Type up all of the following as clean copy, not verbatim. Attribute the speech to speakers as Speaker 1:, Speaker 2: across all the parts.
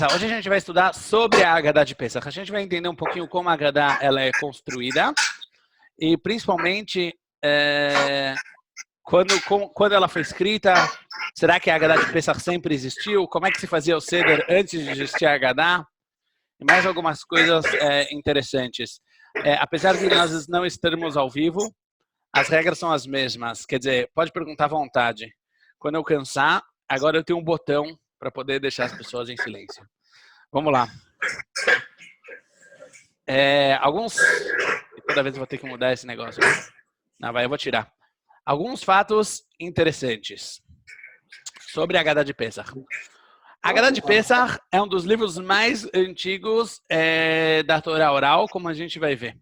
Speaker 1: Beleza, hoje a gente vai estudar sobre a Haggadah de Pesach. A gente vai entender um pouquinho como a Haggadah ela é construída e principalmente quando ela foi escrita. Será que a Haggadah de Pesach sempre existiu? Como é que se fazia o Seder antes de existir a Haggadah? E mais algumas coisas interessantes. Apesar de nós não estarmos ao vivo, as regras são as mesmas. Quer dizer, pode perguntar à vontade. Quando eu cansar, agora eu tenho um botão para poder deixar as pessoas em silêncio. Vamos lá. Toda vez eu vou ter que mudar esse negócio. Não, vai, eu vou tirar. Alguns fatos interessantes sobre a Haggadah de Pesach. A Haggadah de Pesach é um dos livros mais antigos da Torá oral, como a gente vai ver.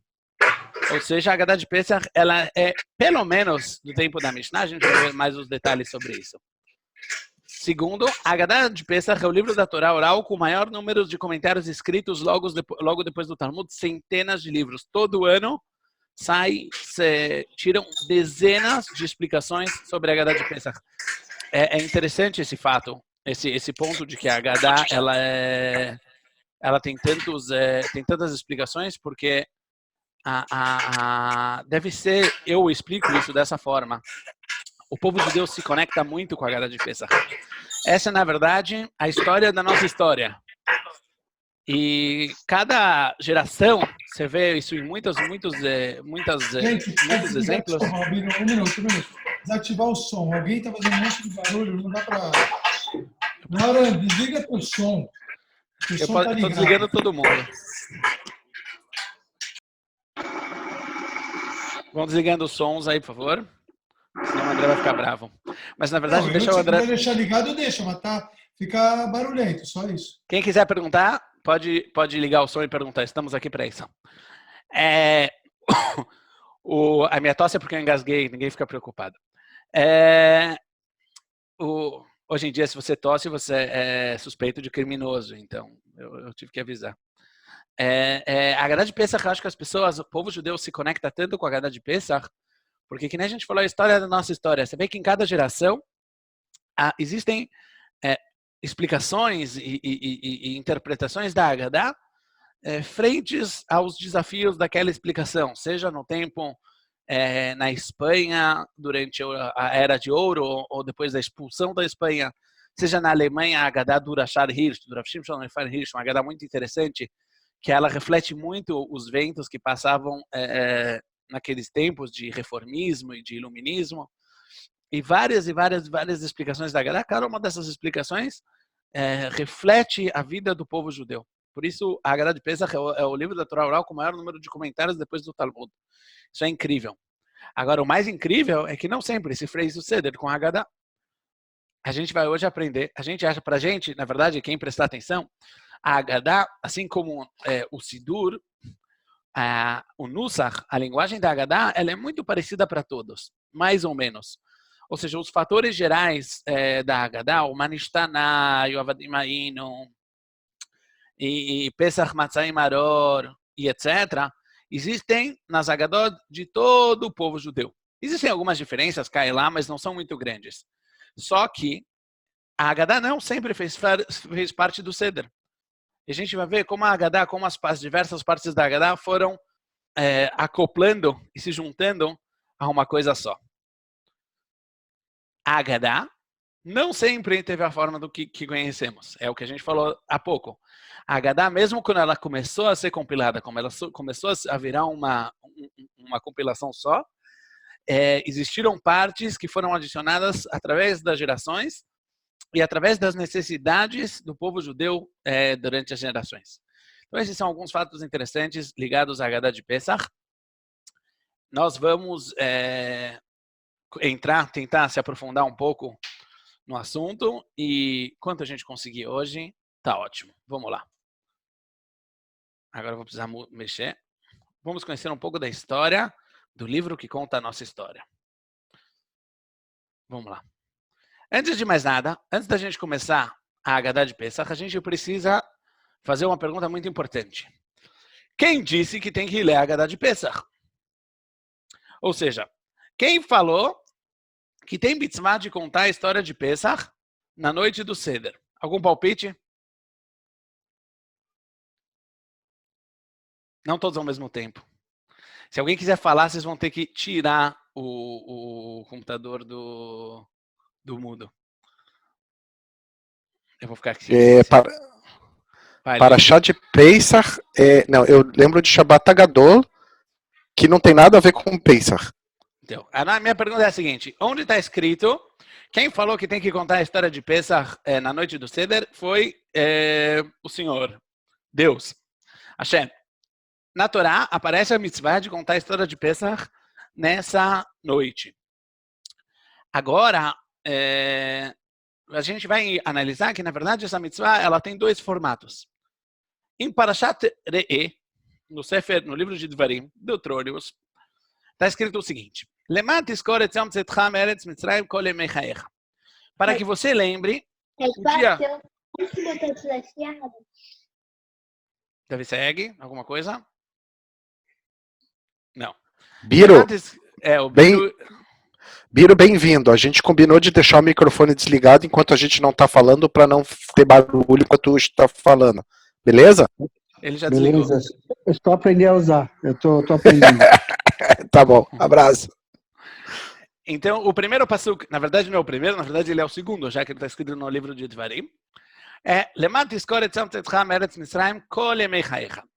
Speaker 1: Ou seja, a Haggadah de Pesach ela é pelo menos do tempo da Mishnah. A gente vai ver mais os detalhes sobre isso. Segundo, a Haggadah de Pesach é o livro da Torá oral com o maior número de comentários escritos logo depois do Talmud, centenas de livros. Todo ano tiram dezenas de explicações sobre a Haggadah de Pesach. É interessante esse fato, esse ponto de que a Haggadah ela tem tantas explicações, porque deve ser, eu explico isso dessa forma. O povo judeu se conecta muito com a Haggadah de Pesach. Essa, na verdade, a história da nossa história. E cada geração, você vê isso em muitos exemplos.
Speaker 2: Um minuto. Desativar o som. Alguém está fazendo um monte de barulho, não dá para... Nora, desliga o som.
Speaker 1: Eu estou desligando todo mundo. Vão desligando os sons aí, por favor. Senão o André vai ficar bravo. Mas, na verdade, deixa o André...
Speaker 2: Se deixar ligado, deixa, mas fica barulhento, só isso.
Speaker 1: Quem quiser perguntar, pode ligar o som e perguntar. Estamos aqui para isso. A minha tosse é porque eu engasguei, ninguém fica preocupado. Hoje em dia, se você tosse, você é suspeito de criminoso. Então, eu tive que avisar. A Haggadah de Pesach, eu acho que o povo judeu se conecta tanto com a Haggadah de Pesach, porque, que nem a gente falou, a história da nossa história. Você vê que em cada geração existem explicações e interpretações da Haggadah frentes aos desafios daquela explicação, seja no tempo na Espanha, durante a Era de Ouro, ou depois da expulsão da Espanha, seja na Alemanha, a Haggadah do Rashad Hirsch, do Rav Shimshon Raphael Hirsch, uma Haggadah muito interessante, que ela reflete muito os ventos que passavam naqueles tempos de reformismo e de iluminismo, e várias explicações da Haggadah. Cada uma dessas explicações reflete a vida do povo judeu. Por isso, a Haggadah de Pesach é o livro da Torá oral com o maior número de comentários depois do Talmud. Isso é incrível. Agora, o mais incrível é que não sempre se fez o Seder com a Haggadah. A gente vai hoje aprender, a gente acha pra gente, na verdade, quem prestar atenção, a Haggadah, assim como o Sidur, o Nusach, a linguagem da Haggadah, ela é muito parecida para todos, mais ou menos. Ou seja, os fatores gerais da Haggadah, o Manishtaná, o Avadim Hayinu, e Pesach Matzah Maror, e etc., existem nas Haggadot de todo o povo judeu. Existem algumas diferenças, cai lá, mas não são muito grandes. Só que a Haggadah não sempre fez parte do Seder. E a gente vai ver como a Haggadah, como as diversas partes da Haggadah foram acoplando e se juntando a uma coisa só. A Haggadah não sempre teve a forma do que conhecemos. É o que a gente falou há pouco. A Haggadah, mesmo quando ela começou a ser compilada, como ela começou a virar uma compilação só, existiram partes que foram adicionadas através das gerações e através das necessidades do povo judeu durante as gerações. Então, esses são alguns fatos interessantes ligados à Haggadah de Pesach. Nós vamos tentar se aprofundar um pouco no assunto, e quanto a gente conseguir hoje, tá ótimo. Vamos lá. Agora eu vou precisar mexer. Vamos conhecer um pouco da história do livro que conta a nossa história. Vamos lá. Antes de mais nada, antes da gente começar a Haggadah de Pesach, a gente precisa fazer uma pergunta muito importante. Quem disse que tem que ler a Haggadah de Pesach? Ou seja, quem falou que tem mitzvah de contar a história de Pesach na noite do Seder? Algum palpite? Não todos ao mesmo tempo. Se alguém quiser falar, vocês vão ter que tirar o computador do mudo. Eu vou ficar aqui.
Speaker 3: Para chá de Pesach, não, eu lembro de Shabbat Agadol, que não tem nada a ver com Pesach.
Speaker 1: Então, a minha pergunta é a seguinte: onde está escrito? Quem falou que tem que contar a história de Pesach na noite do Seder foi o Senhor, Deus, Hashem. Na Torá aparece a mitzvah de contar a história de Pesach nessa noite. Agora, a gente vai analisar que, na verdade, essa mitzvah ela tem dois formatos. Em Parashat Re'eh, no livro de Dvarim, Deutrônios, está escrito o seguinte: para que você lembre o dia... Deve segue alguma coisa? Não.
Speaker 3: Biro,
Speaker 1: Biro...
Speaker 3: Biro, bem-vindo. A gente combinou de deixar o microfone desligado enquanto a gente não está falando, para não ter barulho enquanto está falando. Beleza?
Speaker 1: Ele já desligou.
Speaker 4: Beleza. Eu estou aprendendo a usar. Eu estou aprendendo.
Speaker 3: Tá bom. Abraço.
Speaker 1: Então, o primeiro passuco, na verdade não é o primeiro, na verdade ele é o segundo, já que ele está escrito no livro de Dvarim.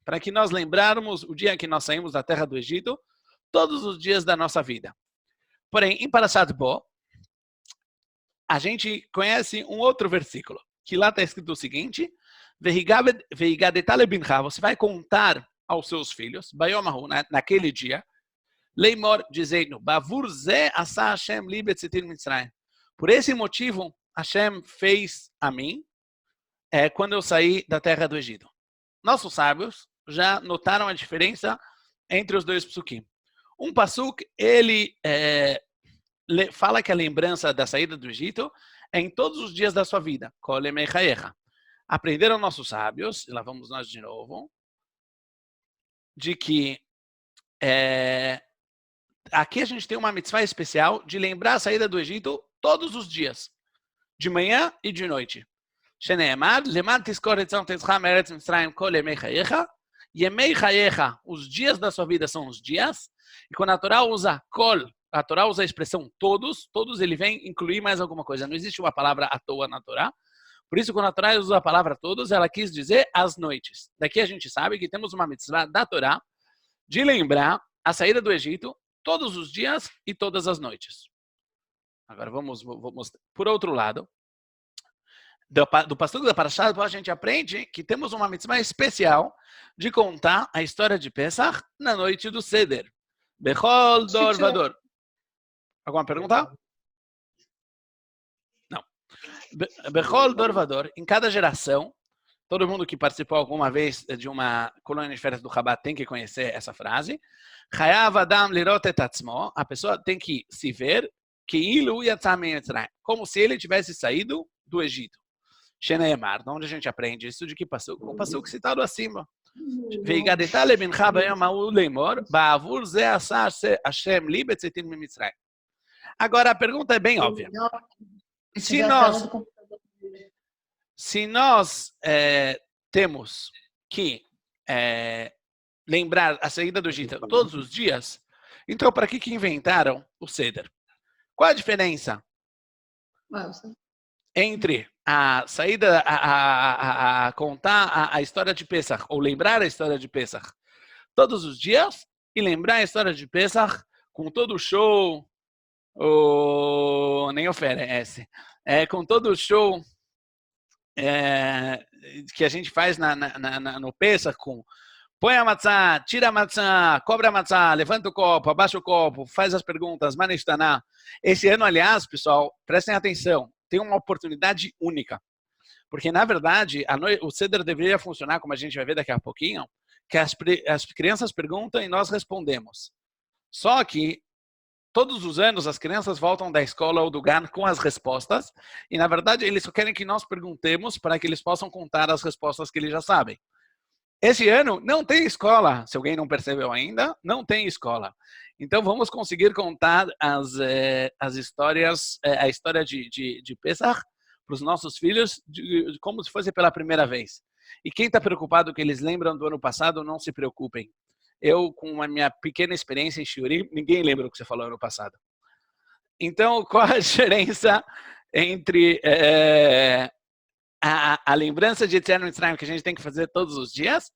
Speaker 1: Para que nós lembrarmos o dia que nós saímos da terra do Egito, todos os dias da nossa vida. Porém, em Parashat Bo, a gente conhece um outro versículo, que lá está escrito o seguinte: você vai contar aos seus filhos, naquele dia, Leimor, dizendo, por esse motivo, Hashem fez a mim quando eu saí da terra do Egito. Nossos sábios já notaram a diferença entre os dois psukim. Um pasuk, ele fala que a lembrança da saída do Egito é em todos os dias da sua vida. Aprenderam nossos sábios, e lá vamos nós de novo, de que aqui a gente tem uma mitzvah especial de lembrar a saída do Egito todos os dias, de manhã e de noite. Os dias da sua vida são os dias, e quando a Torá usa kol, a Torá usa a expressão todos ele vem incluir mais alguma coisa. Não existe uma palavra à toa na Torá. Por isso, quando a Torá usa a palavra todos, ela quis dizer as noites. Daqui a gente sabe que temos uma mitzvah da Torá de lembrar a saída do Egito todos os dias e todas as noites. Agora vamos por outro lado. Do pastor da Parashat, a gente aprende que temos uma mitzvah especial de contar a história de Pesach na noite do Seder. Bechol dor vador. Alguma pergunta? Não. Bechol dor vador. Em cada geração, todo mundo que participou alguma vez de uma colônia de férias do Chabad tem que conhecer essa frase. Chayav adam lirot et atzmo. A pessoa tem que se ver como se ele tivesse saído do Egito. Sheneemar, de onde a gente aprende isso? De que passou? O passuco citado acima. Agora a pergunta é bem óbvia. Se nós temos que lembrar a saída do Egito todos os dias, então para que inventaram o Seder? Qual a diferença entre a saída, a contar a história de Pesach, ou lembrar a história de Pesach todos os dias, e lembrar a história de Pesach com todo o show, nem oferece, com todo o show que a gente faz no Pesach, com põe a matzá, tira a matzá, cobra a matzá, levanta o copo, abaixa o copo, faz as perguntas, manishtaná. Esse ano, aliás, pessoal, prestem atenção, tem uma oportunidade única. Porque, na verdade, o Seder deveria funcionar, como a gente vai ver daqui a pouquinho, que as crianças perguntam e nós respondemos. Só que, todos os anos, as crianças voltam da escola ou do GAN com as respostas, e, na verdade, eles só querem que nós perguntemos para que eles possam contar as respostas que eles já sabem. Esse ano não tem escola, se alguém não percebeu ainda, não tem escola. Então vamos conseguir contar as histórias, a história de Pesach para os nossos filhos como se fosse pela primeira vez. E quem está preocupado que eles lembram do ano passado, não se preocupem. Eu, com a minha pequena experiência em Shiurim, ninguém lembra o que você falou ano passado. Então, qual a diferença entre a lembrança de Yetziat Mitzrayim que a gente tem que fazer todos os dias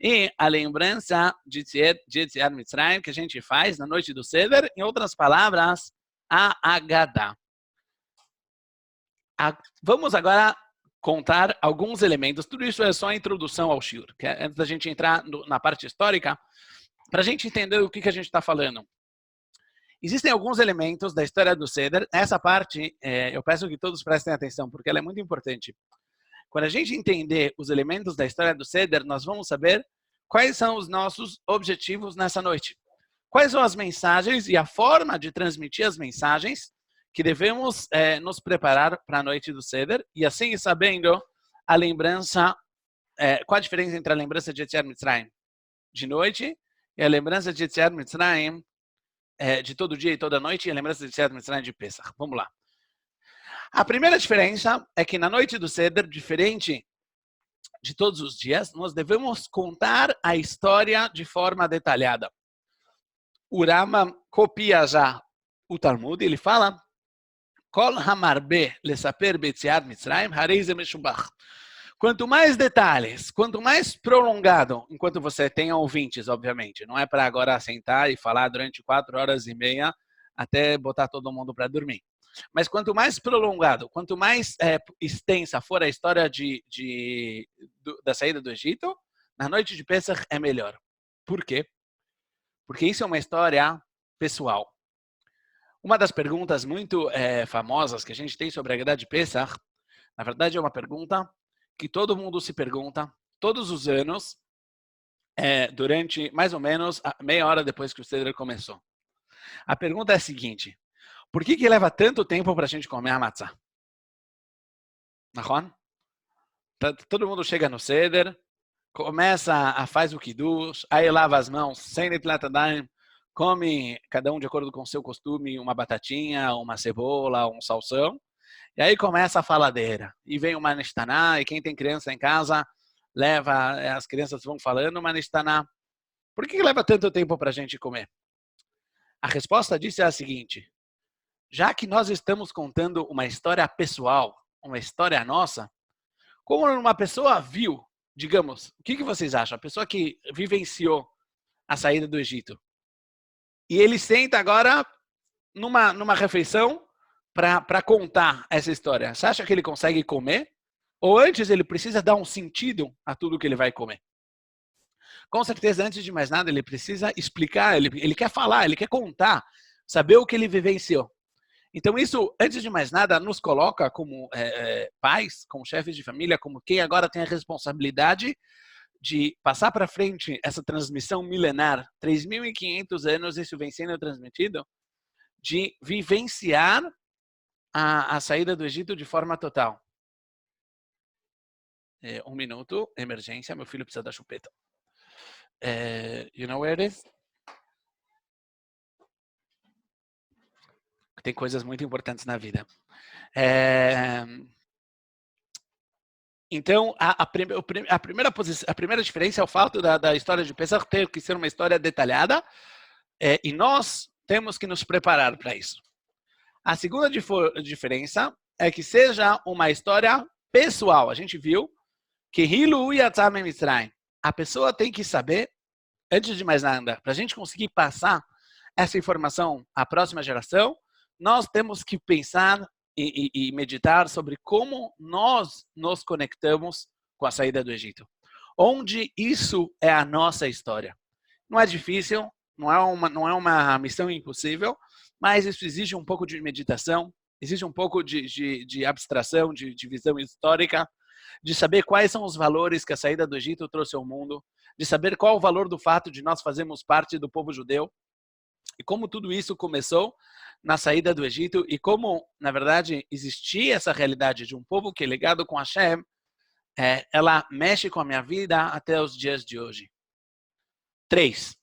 Speaker 1: e a lembrança de Yetziat Mitzrayim que a gente faz na noite do Seder, em outras palavras, a Haggadah. Vamos agora contar alguns elementos. Tudo isso é só a introdução ao Shiur, que é antes da gente entrar na parte histórica, para a gente entender o que a gente está falando. Existem alguns elementos da história do Seder. Essa parte, eu peço que todos prestem atenção, porque ela é muito importante. Quando a gente entender os elementos da história do Seder, nós vamos saber quais são os nossos objetivos nessa noite. Quais são as mensagens e a forma de transmitir as mensagens que devemos nos preparar para a noite do Seder. E assim, sabendo a lembrança, qual a diferença entre a lembrança de Yetziat Mitzrayim de noite e a lembrança de Yetziat Mitzrayim de todo dia e toda noite, e a lembrança de Yetziat Mitzrayim de Pesach. Vamos lá. A primeira diferença é que na noite do Seder, diferente de todos os dias, nós devemos contar a história de forma detalhada. O Rama copia já o Talmud, ele fala: Kol hamarbe lesaper be'yetziat Mitzrayim harei ze meshubach. Quanto mais detalhes, quanto mais prolongado, enquanto você tenha ouvintes, obviamente. Não é para agora sentar e falar durante 4 horas e meia até botar todo mundo para dormir. Mas quanto mais prolongado, quanto mais extensa for a história da saída do Egito, na noite de Pesach é melhor. Por quê? Porque isso é uma história pessoal. Uma das perguntas muito famosas que a gente tem sobre a Haggadah de Pesach, na verdade é uma pergunta que todo mundo se pergunta todos os anos, durante mais ou menos meia hora depois que o Seder começou. A pergunta é a seguinte: por que leva tanto tempo para a gente comer a matzah? Nahon? Todo mundo chega no Seder, faz o kiddush, aí lava as mãos, sem netilat yadayim, come, cada um de acordo com o seu costume, uma batatinha, uma cebola, um salsão. E aí começa a faladeira. E vem uma nishtaná, e quem tem criança em casa, as crianças vão falando uma nishtaná. Por que leva tanto tempo para a gente comer? A resposta disso é a seguinte: já que nós estamos contando uma história pessoal, uma história nossa, como uma pessoa viu, digamos, o que vocês acham? A pessoa que vivenciou a saída do Egito. E ele senta agora numa refeição para contar essa história. Você acha que ele consegue comer? Ou antes ele precisa dar um sentido a tudo que ele vai comer? Com certeza, antes de mais nada, ele precisa explicar, ele quer falar, ele quer contar, saber o que ele vivenciou. Então isso, antes de mais nada, nos coloca como pais, como chefes de família, como quem agora tem a responsabilidade de passar para frente essa transmissão milenar, 3.500 anos isso vem sendo transmitido, de vivenciar a saída do Egito de forma total. 1 minuto, emergência, meu filho precisa da chupeta. You know where it is? Tem coisas muito importantes na vida. Então, a primeira diferença é o fato da história de Pesach ter que ser uma história detalhada, e nós temos que nos preparar para isso. A segunda diferença é que seja uma história pessoal. A gente viu que Hilu Yatzah Mitzrayim. A pessoa tem que saber, antes de mais nada, para a gente conseguir passar essa informação à próxima geração, nós temos que pensar e meditar sobre como nós nos conectamos com a saída do Egito. Onde isso é a nossa história. Não é difícil, não é uma missão impossível, mas isso exige um pouco de meditação, exige um pouco de abstração, de visão histórica, de saber quais são os valores que a saída do Egito trouxe ao mundo, de saber qual o valor do fato de nós fazermos parte do povo judeu, e como tudo isso começou na saída do Egito, e como, na verdade, existia essa realidade de um povo que é ligado com Hashem, ela mexe com a minha vida até os dias de hoje. 3.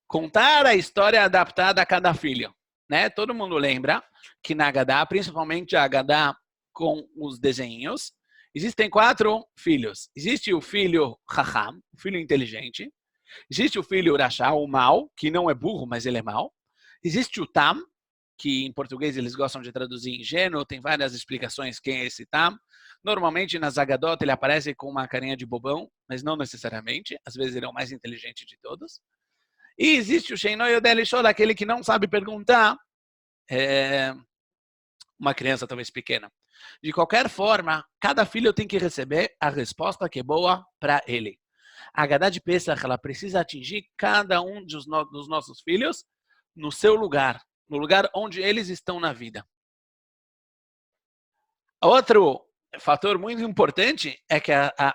Speaker 1: Contar a história adaptada a cada filho. Né? Todo mundo lembra que na Haggadah, principalmente a Haggadah com os desenhos, Existem 4 filhos. Existe o filho Chacham, o filho inteligente. Existe o filho Rasha, o mau, que não é burro, mas ele é mau. Existe o Tam, que em português eles gostam de traduzir ingênuo, tem várias explicações quem é esse Tam. Normalmente nas Agadot ele aparece com uma carinha de bobão, mas não necessariamente. Às vezes ele é o mais inteligente de todos. E existe o Sheino Yodel Lishol, aquele que não sabe perguntar, uma criança talvez pequena. De qualquer forma, cada filho tem que receber a resposta que é boa para ele. A Haggadah de Pesach, ela precisa atingir cada um dos nossos filhos no seu lugar, no lugar onde eles estão na vida. Outro fator muito importante é que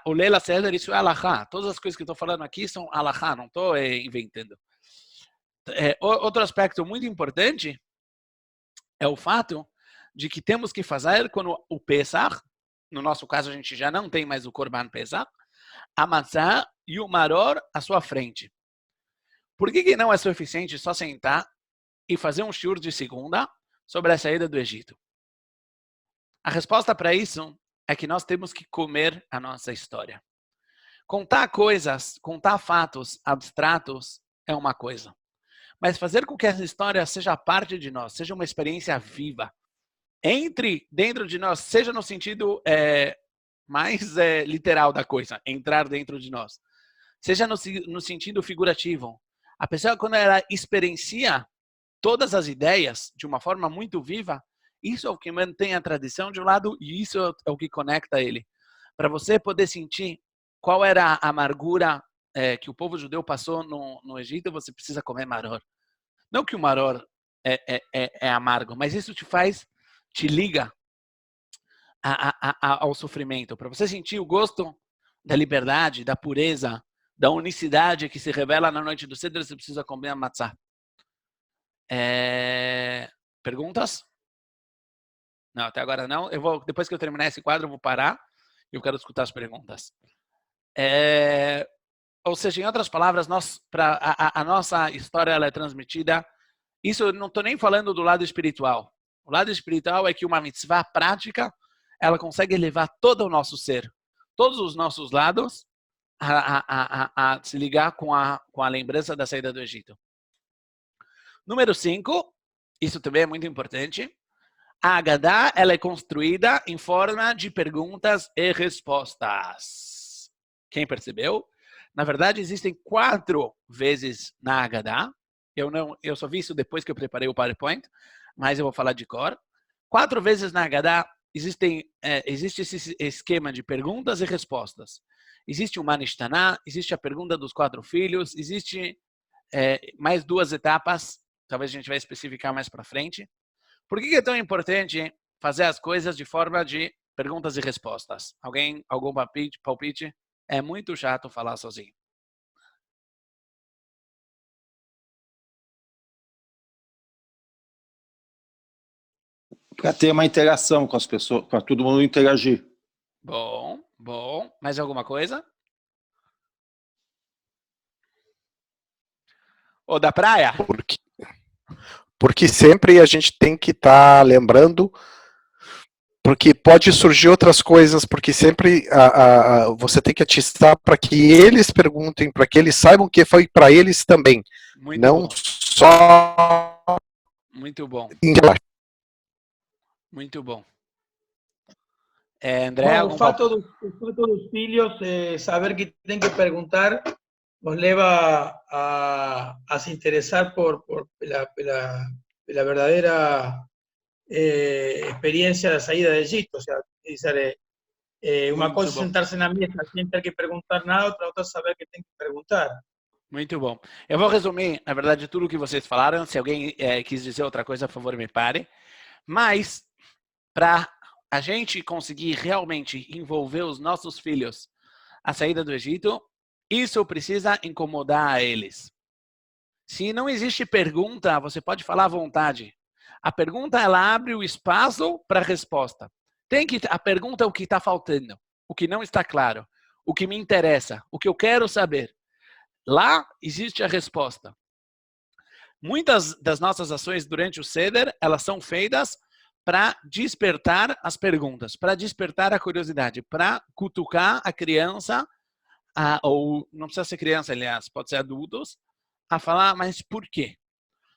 Speaker 1: o Leila Seder, isso é Alahá. Todas as coisas que eu estou falando aqui são Alahá, não estou inventando. Outro aspecto muito importante é o fato de que temos que fazer quando o Pesach, no nosso caso a gente já não tem mais o Korban Pesach, a matzah e o maror à sua frente. Por que não é suficiente só sentar e fazer um shiur de segunda sobre a saída do Egito? A resposta para isso é que nós temos que comer a nossa história. Contar coisas, contar fatos abstratos é uma coisa. Mas fazer com que essa história seja parte de nós, seja uma experiência viva, entre dentro de nós, seja no sentido mais literal da coisa, entrar dentro de nós, seja no sentido figurativo. A pessoa, quando ela experiencia todas as ideias de uma forma muito viva, isso é o que mantém a tradição de um lado e isso é o que conecta ele. Para você poder sentir qual era a amargura que o povo judeu passou no Egito, você precisa comer maror. Não que o maror é amargo, mas isso te liga ao sofrimento. Para você sentir o gosto da liberdade, da pureza, da unicidade que se revela na noite do Seder, você precisa comer a matzah. Perguntas? Não, até agora não. Depois que eu terminar esse quadro, eu vou parar e eu quero escutar as perguntas. Ou seja, em outras palavras, a nossa história ela é transmitida. Isso eu não estou nem falando do lado espiritual. O lado espiritual é que uma mitzvah prática, ela consegue levar todo o nosso ser, todos os nossos lados, a se ligar com a lembrança da saída do Egito. Número 5, isso também é muito importante. A Haggadah, ela é construída em forma de perguntas e respostas. Quem percebeu? Na verdade, existem 4 vezes na Haggadah. Eu só vi isso depois que eu preparei o PowerPoint, mas eu vou falar de cor. 4 vezes na Haggadah existe esse esquema de perguntas e respostas. Existe o Manishtaná, existe a pergunta dos 4 filhos, existe mais 2 etapas, talvez a gente vai especificar mais para frente. Por que é tão importante fazer as coisas de forma de perguntas e respostas? Algum palpite? É muito chato falar sozinho.
Speaker 5: Para ter uma interação com as pessoas, para todo mundo interagir.
Speaker 1: Bom. Mais alguma coisa? Ou da praia?
Speaker 3: Porque sempre a gente tem que estar lembrando, porque pode surgir outras coisas, porque sempre você tem que atiçar para que eles perguntem, para que eles saibam que foi para eles também.
Speaker 1: Muito
Speaker 3: não
Speaker 1: bom.
Speaker 3: Só...
Speaker 1: Muito bom. Muito bom. André,
Speaker 6: o fato dos filhos saber que tem que perguntar nos leva a se interessar pela verdadeira experiência da saída do Egito. Ou seja, uma coisa é sentar-se na mesa sem ter que perguntar nada, outra é saber que tem que perguntar.
Speaker 1: Muito bom. Eu vou resumir, na verdade, tudo o que vocês falaram. Se alguém quis dizer outra coisa, por favor, me pare. Mas, para a gente conseguir realmente envolver os nossos filhos à saída do Egito, isso precisa incomodar eles. Se não existe pergunta, você pode falar à vontade. A pergunta, ela abre o espaço para a resposta. A pergunta é o que está faltando, o que não está claro, o que me interessa, o que eu quero saber. Lá existe a resposta. Muitas das nossas ações durante o Seder, elas são feitas para despertar as perguntas, para despertar a curiosidade, para cutucar a criança, ou não precisa ser criança, aliás, pode ser adultos, a falar, mas por quê?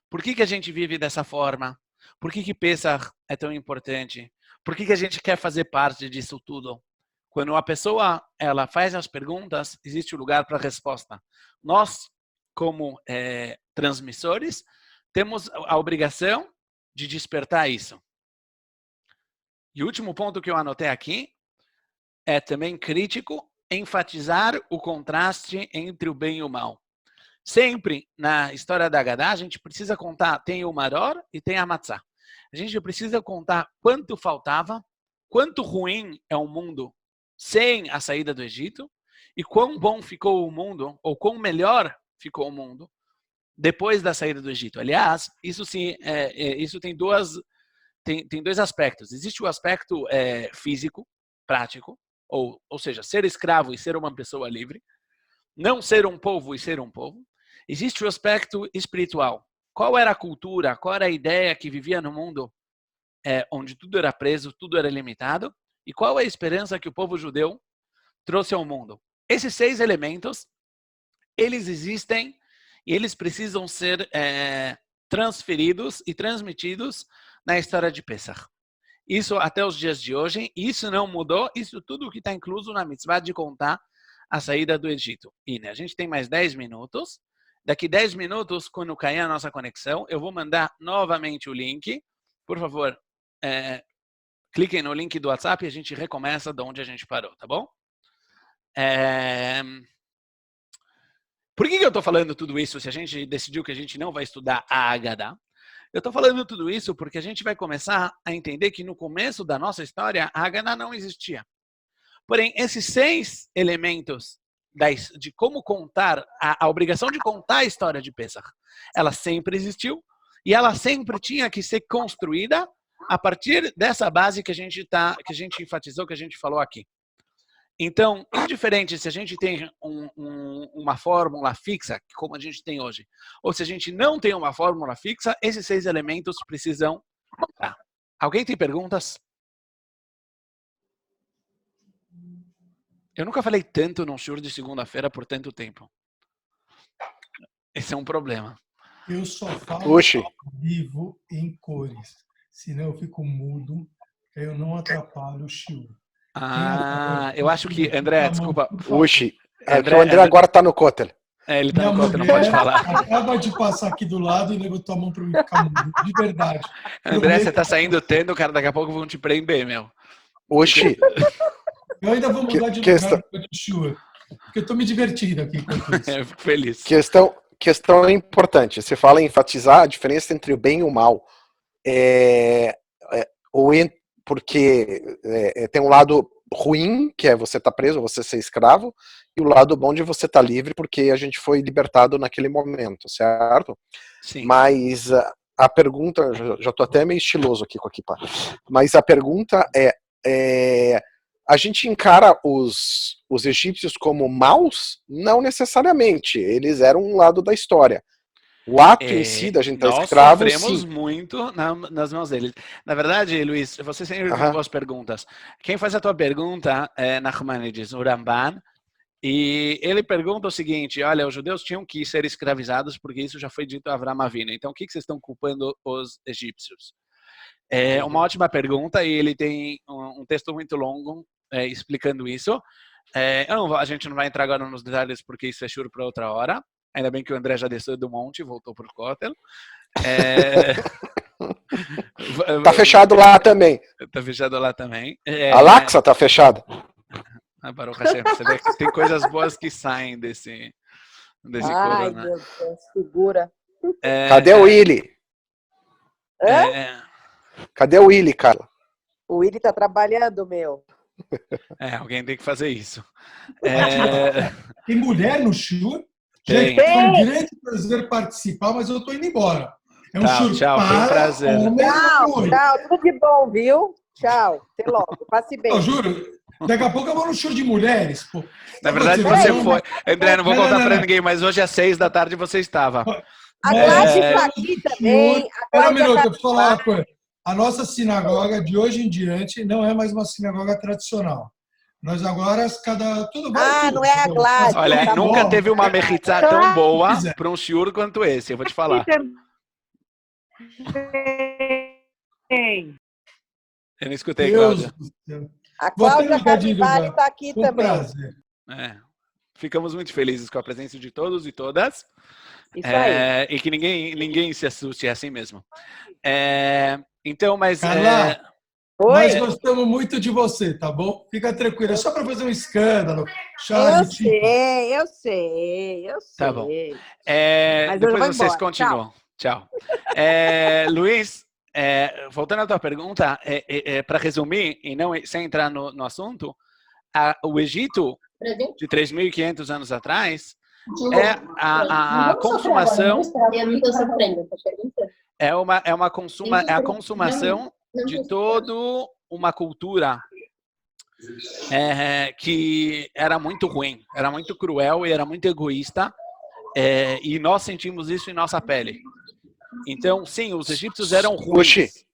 Speaker 1: Por que a gente vive dessa forma? Por que Pesach é tão importante? Por que a gente quer fazer parte disso tudo? Quando a pessoa ela faz as perguntas, existe um lugar para a resposta. Nós, como transmissores, temos a obrigação de despertar isso. E o último ponto que eu anotei aqui é também crítico, enfatizar o contraste entre o bem e o mal. Sempre na história da Haggadah, a gente precisa contar, tem o maror e tem a matzah. A gente precisa contar quanto faltava, quanto ruim é o mundo sem a saída do Egito, e quão bom ficou o mundo, ou quão melhor ficou o mundo, depois da saída do Egito. Aliás, isso tem dois aspectos. Existe o aspecto físico, prático, ou seja, ser escravo e ser uma pessoa livre, não ser um povo e ser um povo. Existe o aspecto espiritual. Qual era a cultura, qual era a ideia que vivia no mundo onde tudo era preso, tudo era limitado, e qual é a esperança que o povo judeu trouxe ao mundo? Esses 6 elementos, eles existem e eles precisam ser transferidos e transmitidos na história de Pesach. Isso até os dias de hoje, isso não mudou, isso tudo que está incluso na mitzvah de contar a saída do Egito. E a gente tem mais 10 minutos. Daqui 10 minutos, quando cair a nossa conexão, eu vou mandar novamente o link. Por favor, cliquem no link do WhatsApp e a gente recomeça de onde a gente parou, tá bom? Por que eu estou falando tudo isso se a gente decidiu que a gente não vai estudar a Haggadah? Eu estou falando tudo isso porque a gente vai começar a entender que no começo da nossa história, a Haggadah não existia. Porém, esses 6 elementos de como contar, a obrigação de contar a história de Pesach, ela sempre existiu e ela sempre tinha que ser construída a partir dessa base que a gente enfatizou, que a gente falou aqui. Então, indiferente se a gente tem uma fórmula fixa, como a gente tem hoje, ou se a gente não tem uma fórmula fixa, esses 6 elementos precisam... Alguém tem perguntas? Eu nunca falei tanto num shiur de segunda-feira por tanto tempo. Esse é um problema.
Speaker 2: Eu só falo ao vivo em cores. Senão eu fico mudo, eu não atrapalho o shiur.
Speaker 1: Eu acho que... André, desculpa.
Speaker 3: Oxi, o André agora está no Kotel.
Speaker 1: Ele está no Kotel, não pode falar.
Speaker 2: Acaba de passar aqui do lado e levantou a mão para mim ficar mudo, de verdade.
Speaker 1: André, você está saindo tendo, cara, daqui a pouco vão te prender, meu.
Speaker 3: Oxi.
Speaker 2: Eu ainda vou mudar de lugar para o shiur, porque eu estou me divertindo aqui.
Speaker 1: Eu fico feliz.
Speaker 3: Questão importante. Você fala em enfatizar a diferença entre o bem e o mal. Porque tem um lado ruim, que é você estar preso, você ser escravo, e o lado bom de você estar livre, porque a gente foi libertado naquele momento, certo?
Speaker 1: Sim.
Speaker 3: Mas a pergunta, já estou até meio estiloso aqui com a Kippah, mas a pergunta a gente encara os egípcios como maus? Não necessariamente, eles eram um lado da história. O ato em si da gente estar escravo,
Speaker 1: nós sofremos muito nas mãos deles. Na verdade, Luiz, você sempre faz boas perguntas. Quem faz a tua pergunta é Nachmanides, o Ramban, e ele pergunta o seguinte: olha, os judeus tinham que ser escravizados porque isso já foi dito a Avraham Avinu. Então, o que vocês estão culpando os egípcios? É uma ótima pergunta e ele tem um texto muito longo explicando isso. A gente não vai entrar agora nos detalhes porque isso é shiur para outra hora. Ainda bem que o André já desceu do monte e voltou para o Kotel.
Speaker 3: Tá fechado lá também.
Speaker 1: Tá fechado lá também.
Speaker 3: A Laxa tá fechada.
Speaker 1: Baruch Hashem, você vê que tem coisas boas que saem desse corona.
Speaker 7: Meu Deus, segura.
Speaker 3: Cadê o Willy? Cadê o Willy, cara?
Speaker 7: O Willy tá trabalhando, meu.
Speaker 1: Alguém tem que fazer isso.
Speaker 2: Tem mulher no shiur?
Speaker 1: Tem.
Speaker 2: Gente, foi um grande prazer participar, mas eu tô indo embora. É um shiur
Speaker 1: tchau, foi um prazer.
Speaker 7: Tchau, tudo de bom, viu? Tchau, até logo, passe bem.
Speaker 2: Eu juro, daqui a pouco eu vou no shiur de mulheres. Pô.
Speaker 1: Na verdade, você foi. André, não vou contar pra ninguém, mas hoje às 6 da tarde você estava.
Speaker 7: A Cláudia está aqui também.
Speaker 2: Espera um minuto, eu preciso falar uma coisa. a nossa sinagoga de hoje em diante não é mais uma sinagoga tradicional. Nós agora, tudo vai tudo.
Speaker 7: Não é a Gladys.
Speaker 1: Olha,
Speaker 7: tá
Speaker 1: nunca
Speaker 7: bom.
Speaker 1: teve uma mechitza tão boa para um shiur quanto esse, eu vou te falar. Eu não escutei,
Speaker 2: Deus
Speaker 1: Cláudia.
Speaker 2: do céu.
Speaker 7: A
Speaker 2: Vou
Speaker 7: Cláudia
Speaker 2: até ligar de
Speaker 7: Carnivale
Speaker 2: lugar.
Speaker 7: está aqui
Speaker 2: Com
Speaker 7: também.
Speaker 2: prazer.
Speaker 1: Ficamos muito felizes com a presença de todos e todas.
Speaker 7: Isso aí.
Speaker 1: E que ninguém se assuste, é assim mesmo. Então, mas...
Speaker 2: Carla,
Speaker 7: Oi?
Speaker 2: nós gostamos muito de você, tá bom? Fica tranquila, é só para fazer um escândalo.
Speaker 7: Eu sei.
Speaker 1: Tá bom.
Speaker 7: Mas eu
Speaker 1: Depois
Speaker 7: vou
Speaker 1: vocês
Speaker 7: embora.
Speaker 1: continuam. Tchau. Luiz, voltando à tua pergunta, para resumir, e não sem entrar no assunto, o Egito, de 3.500 anos atrás, é a consumação... É a consumação de toda uma cultura que era muito ruim, era muito cruel e era muito egoísta, e nós sentimos isso em nossa pele. Então, sim, os egípcios eram ruins.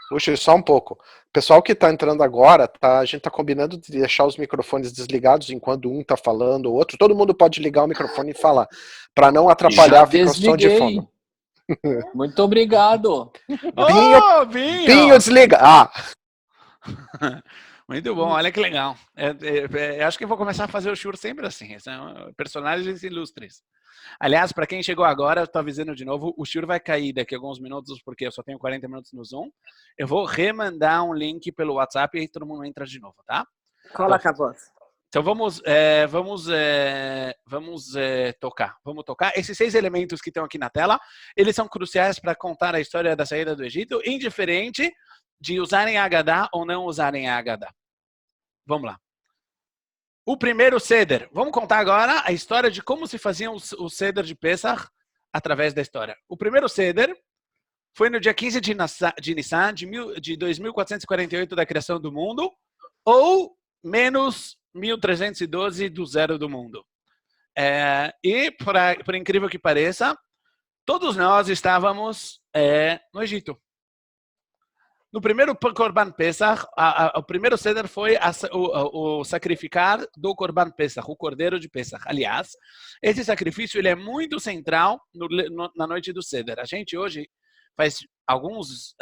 Speaker 3: Puxa, só um pouco. Pessoal que está entrando agora, a gente está combinando de deixar os microfones desligados enquanto um está falando, o outro. Todo mundo pode ligar o microfone e falar, para não atrapalhar, fica o som de fundo.
Speaker 8: Muito obrigado.
Speaker 3: Binho, desliga.
Speaker 1: Muito bom, olha que legal. Acho que eu vou começar a fazer o shiur sempre assim. São personagens ilustres. Aliás, para quem chegou agora, eu estou avisando de novo, o shiur vai cair daqui a alguns minutos, porque eu só tenho 40 minutos no Zoom. Eu vou remandar um link pelo WhatsApp e aí todo mundo entra de novo, tá?
Speaker 7: Coloca a voz.
Speaker 1: Então vamos tocar. Vamos tocar. Esses 6 elementos que estão aqui na tela, eles são cruciais para contar a história da saída do Egito, indiferente de usarem a Haggadah ou não usarem a Haggadah. Vamos lá. O primeiro Seder. Vamos contar agora a história de como se faziam o Seder de Pesach através da história. O primeiro Seder foi no dia 15 de Nissan de 2448 da criação do mundo, ou menos 1312 do zero do mundo. E, por incrível que pareça, todos nós estávamos no Egito. No primeiro Korban Pesach, o primeiro Seder foi o sacrificar do Korban Pesach, o Cordeiro de Pesach. Aliás, esse sacrifício ele é muito central na noite do Seder. A gente hoje faz algumas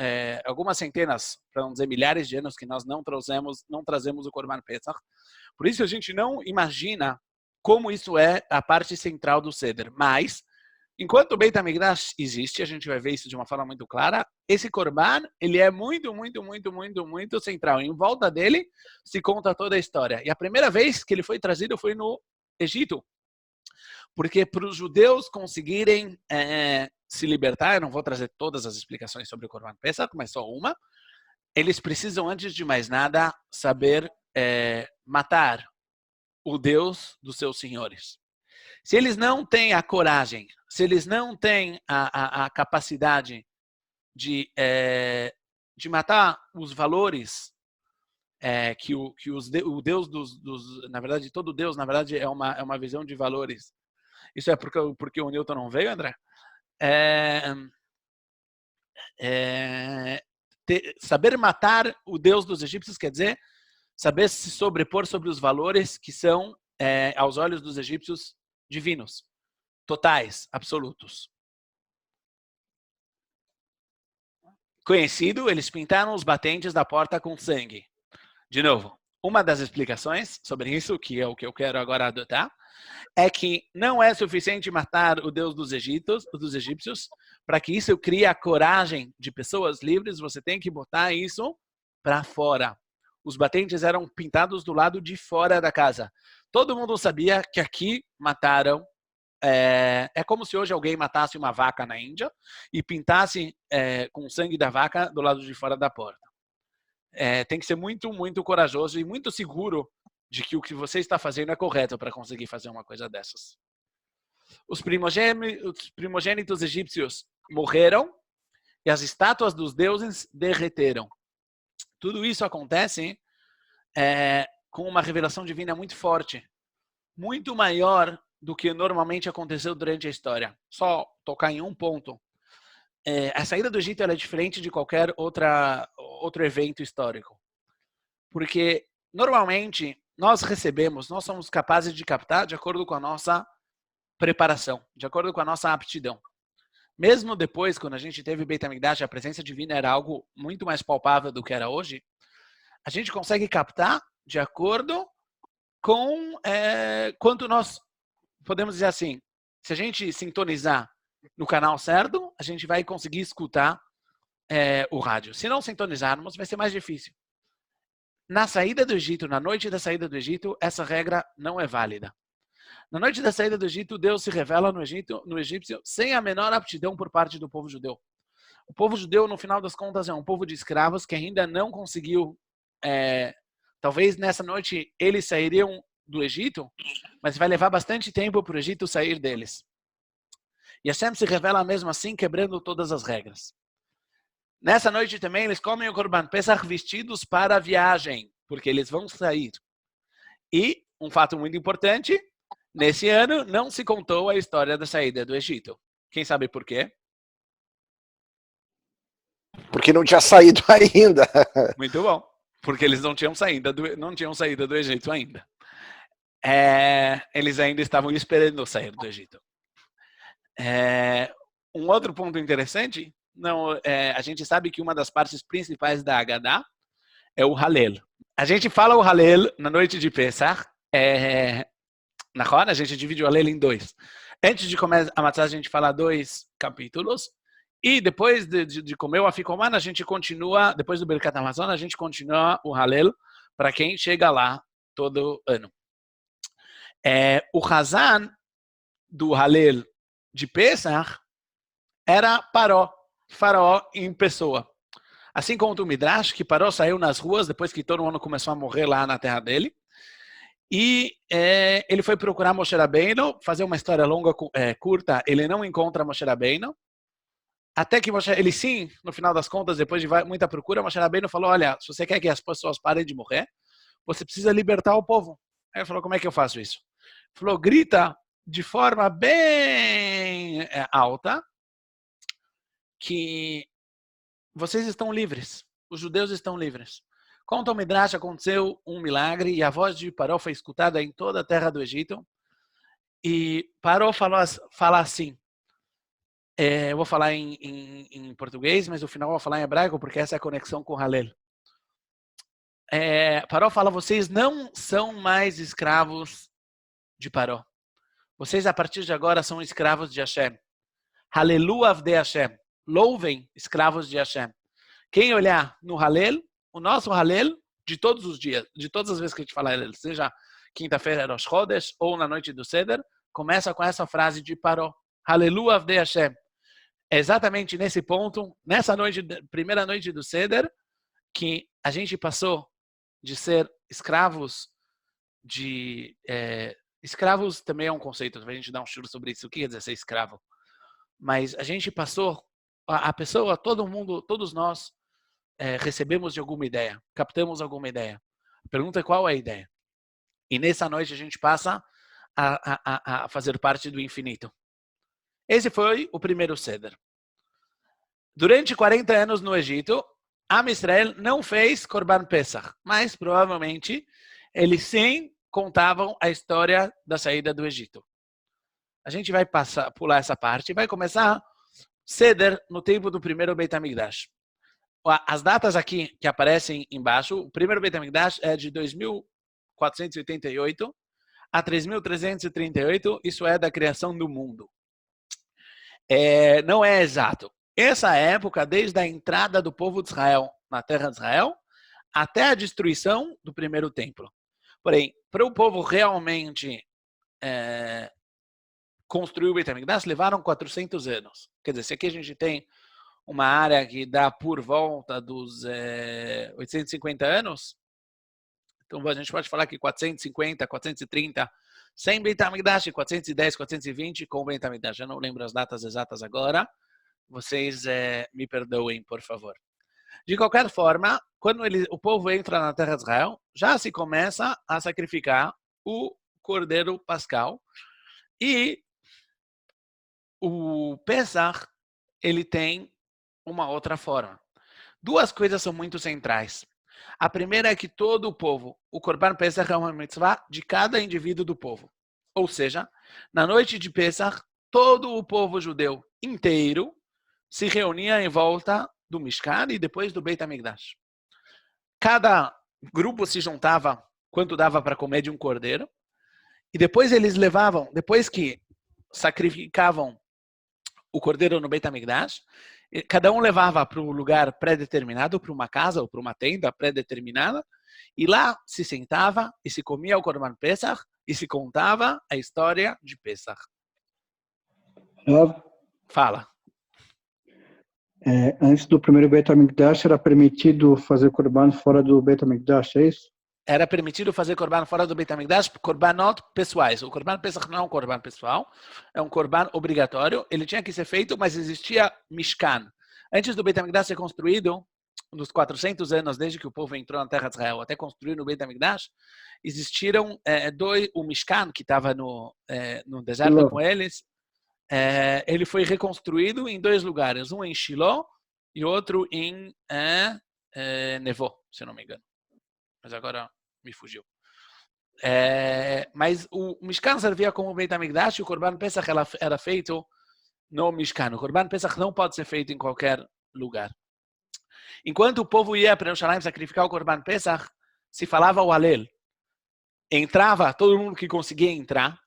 Speaker 1: centenas, para não dizer milhares de anos que nós não trazemos o Korban Pesach. Por isso a gente não imagina como isso é a parte central do Seder. Mas, enquanto o Beit HaMikdash existe, a gente vai ver isso de uma forma muito clara, esse Korban, ele é muito, muito, muito, muito, muito central. Em volta dele se conta toda a história. E a primeira vez que ele foi trazido foi no Egito. Porque para os judeus conseguirem se libertar, eu não vou trazer todas as explicações sobre o Korban Pesach, mas só uma, eles precisam, antes de mais nada, saber matar o Deus dos seus senhores. Se eles não têm a coragem, se eles não têm a capacidade de matar os valores que o Deus na verdade, todo Deus, na verdade, é uma visão de valores. Isso é porque o Newton não veio, André? Saber matar o Deus dos egípcios quer dizer saber se sobrepor sobre os valores que são, aos olhos dos egípcios, divinos, totais, absolutos. Conhecido, eles pintaram os batentes da porta com sangue. De novo, uma das explicações sobre isso, que é o que eu quero agora adotar, é que não é suficiente matar o Deus dos egípcios, para que isso crie a coragem de pessoas livres, você tem que botar isso para fora. Os batentes eram pintados do lado de fora da casa. Todo mundo sabia que aqui mataram. É como se hoje alguém matasse uma vaca na Índia e pintasse com o sangue da vaca do lado de fora da porta. Tem que ser muito, muito corajoso e muito seguro de que o que você está fazendo é correto para conseguir fazer uma coisa dessas. Os primogênitos egípcios morreram e as estátuas dos deuses derreteram. Tudo isso acontece com uma revelação divina muito forte, muito maior do que normalmente aconteceu durante a história. Só tocar em um ponto. a saída do Egito ela é diferente de qualquer outro evento histórico. Porque, normalmente, nós somos capazes de captar de acordo com a nossa preparação, de acordo com a nossa aptidão. Mesmo depois, quando a gente teve Beit HaMikdash, a presença divina era algo muito mais palpável do que era hoje, a gente consegue captar de acordo com quanto nós podemos dizer assim, se a gente sintonizar no canal certo, a gente vai conseguir escutar o rádio. Se não sintonizarmos, vai ser mais difícil. Na saída do Egito, na noite da saída do Egito, essa regra não é válida. Na noite da saída do Egito, Deus se revela no egípcio sem a menor aptidão por parte do povo judeu. O povo judeu, no final das contas, é um povo de escravos que ainda não conseguiu. Talvez nessa noite eles sairiam do Egito, mas vai levar bastante tempo para o Egito sair deles. E Hashem se revela mesmo assim, quebrando todas as regras. Nessa noite também eles comem o Korban Pesach vestidos para a viagem, porque eles vão sair. E, um fato muito importante, nesse ano não se contou a história da saída do Egito. Quem sabe por quê?
Speaker 3: Porque não tinha saído ainda.
Speaker 1: Muito bom. Porque eles não tinham saído do Egito ainda. Eles ainda estavam esperando sair do Egito. Um outro ponto interessante, a gente sabe que uma das partes principais da Haggadah é o Halel. A gente fala o Halel na noite de Pesach. Na Hora, a gente divide o Halel em dois. Antes de comer a matzah, a gente fala 2 capítulos. E depois de comer o Afikoman, a gente continua, depois do Birkat Hamazon, a gente continua o Halel para quem chega lá todo ano. O Hazan do Halel de Pesach era Faraó em pessoa. Assim como o Midrash, que Faraó saiu nas ruas depois que todo mundo começou a morrer lá na terra dele. E ele foi procurar Moshe Rabbeinu, fazer uma história longa, curta, ele não encontra Moshe Rabbeinu. Até que ele sim, no final das contas, depois de muita procura, Moshe Rabbeinu falou, olha, se você quer que as pessoas parem de morrer, você precisa libertar o povo. Aí ele falou, como é que eu faço isso? Ele falou, grita de forma bem alta que vocês estão livres, os judeus estão livres. Conta o Midrash, aconteceu um milagre e a voz de Paró foi escutada em toda a terra do Egito. E Paró fala assim, eu vou falar em português, mas no final eu vou falar em hebraico, porque essa é a conexão com o Halel. Paró fala, vocês não são mais escravos de Paró. Vocês, a partir de agora, são escravos de Hashem. Halelu avdei Hashem. Louvem, escravos de Hashem. Quem olhar no Halel, o nosso Halel, de todos os dias, de todas as vezes que a gente fala Halel, seja quinta-feira Rosh Chodesh ou na noite do Seder, começa com essa frase de Paró. Halelu avdei Hashem. É exatamente nesse ponto, nessa noite, primeira noite do Seder, que a gente passou de ser escravos escravos também é um conceito, a gente dá um churro sobre isso, o que quer dizer ser escravo? Mas a gente passou, a pessoa, todo mundo, todos nós, recebemos de alguma ideia, captamos alguma ideia. A pergunta é qual é a ideia? E nessa noite a gente passa a fazer parte do infinito. Esse foi o primeiro Seder. Durante 40 anos no Egito, Am Israel não fez Korban Pesach, mas provavelmente eles sim contavam a história da saída do Egito. A gente vai pular essa parte e vai começar Seder no tempo do primeiro Beit HaMikdash. As datas aqui que aparecem embaixo, o primeiro Beit HaMikdash é de 2488 a 3338, isso é da criação do mundo. Não é exato. Essa época, desde a entrada do povo de Israel na terra de Israel, até a destruição do primeiro templo. Porém, para o povo realmente construir o Beit HaMikdash, levaram 400 anos. Quer dizer, se aqui a gente tem uma área que dá por volta dos 850 anos, então a gente pode falar que 450, 430, sem Beit HaMikdash, 410, 420 com o Beit HaMikdash. Eu não lembro as datas exatas agora. Vocês me perdoem, por favor. De qualquer forma, quando o povo entra na terra de Israel, já se começa a sacrificar o cordeiro pascal. E o Pesach, ele tem uma outra forma. Duas coisas são muito centrais. A primeira é que todo o povo, o Corban Pesach é uma mitzvah de cada indivíduo do povo. Ou seja, na noite de Pesach, todo o povo judeu inteiro se reunia em volta do Mishkan e depois do Beit HaMikdash. Cada grupo se juntava quanto dava para comer de um cordeiro e depois eles levavam, depois que sacrificavam o cordeiro no Beit HaMikdash, cada um levava para um lugar pré-determinado, para uma casa ou para uma tenda pré-determinada, e lá se sentava e se comia o Corban Pesach e se contava a história de Pesach. Fala.
Speaker 4: Antes do primeiro Beit HaMikdash, era permitido fazer Corban fora do Beit HaMikdash, é isso?
Speaker 1: Era permitido fazer Corban fora do Beit HaMikdash, Corbanot pessoais. O Corban Pesach não é um Corban pessoal, é um Corban obrigatório. Ele tinha que ser feito, mas existia Mishkan. Antes do Beit HaMikdash ser construído, nos 400 anos desde que o povo entrou na terra de Israel até construir o Beit HaMikdash, existiram o Mishkan, que estava no deserto com eles, ele foi reconstruído em dois lugares, um em Shiloh e outro em Nevó, se não me engano. Mas agora me fugiu. Mas o Mishkan servia como Beit HaMikdash e o Corban Pesach era feito no Mishkan. O Corban Pesach não pode ser feito em qualquer lugar. Enquanto o povo ia para Jerusalém sacrificar o Corban Pesach, se falava o Halel. Entrava todo mundo que conseguia entrar,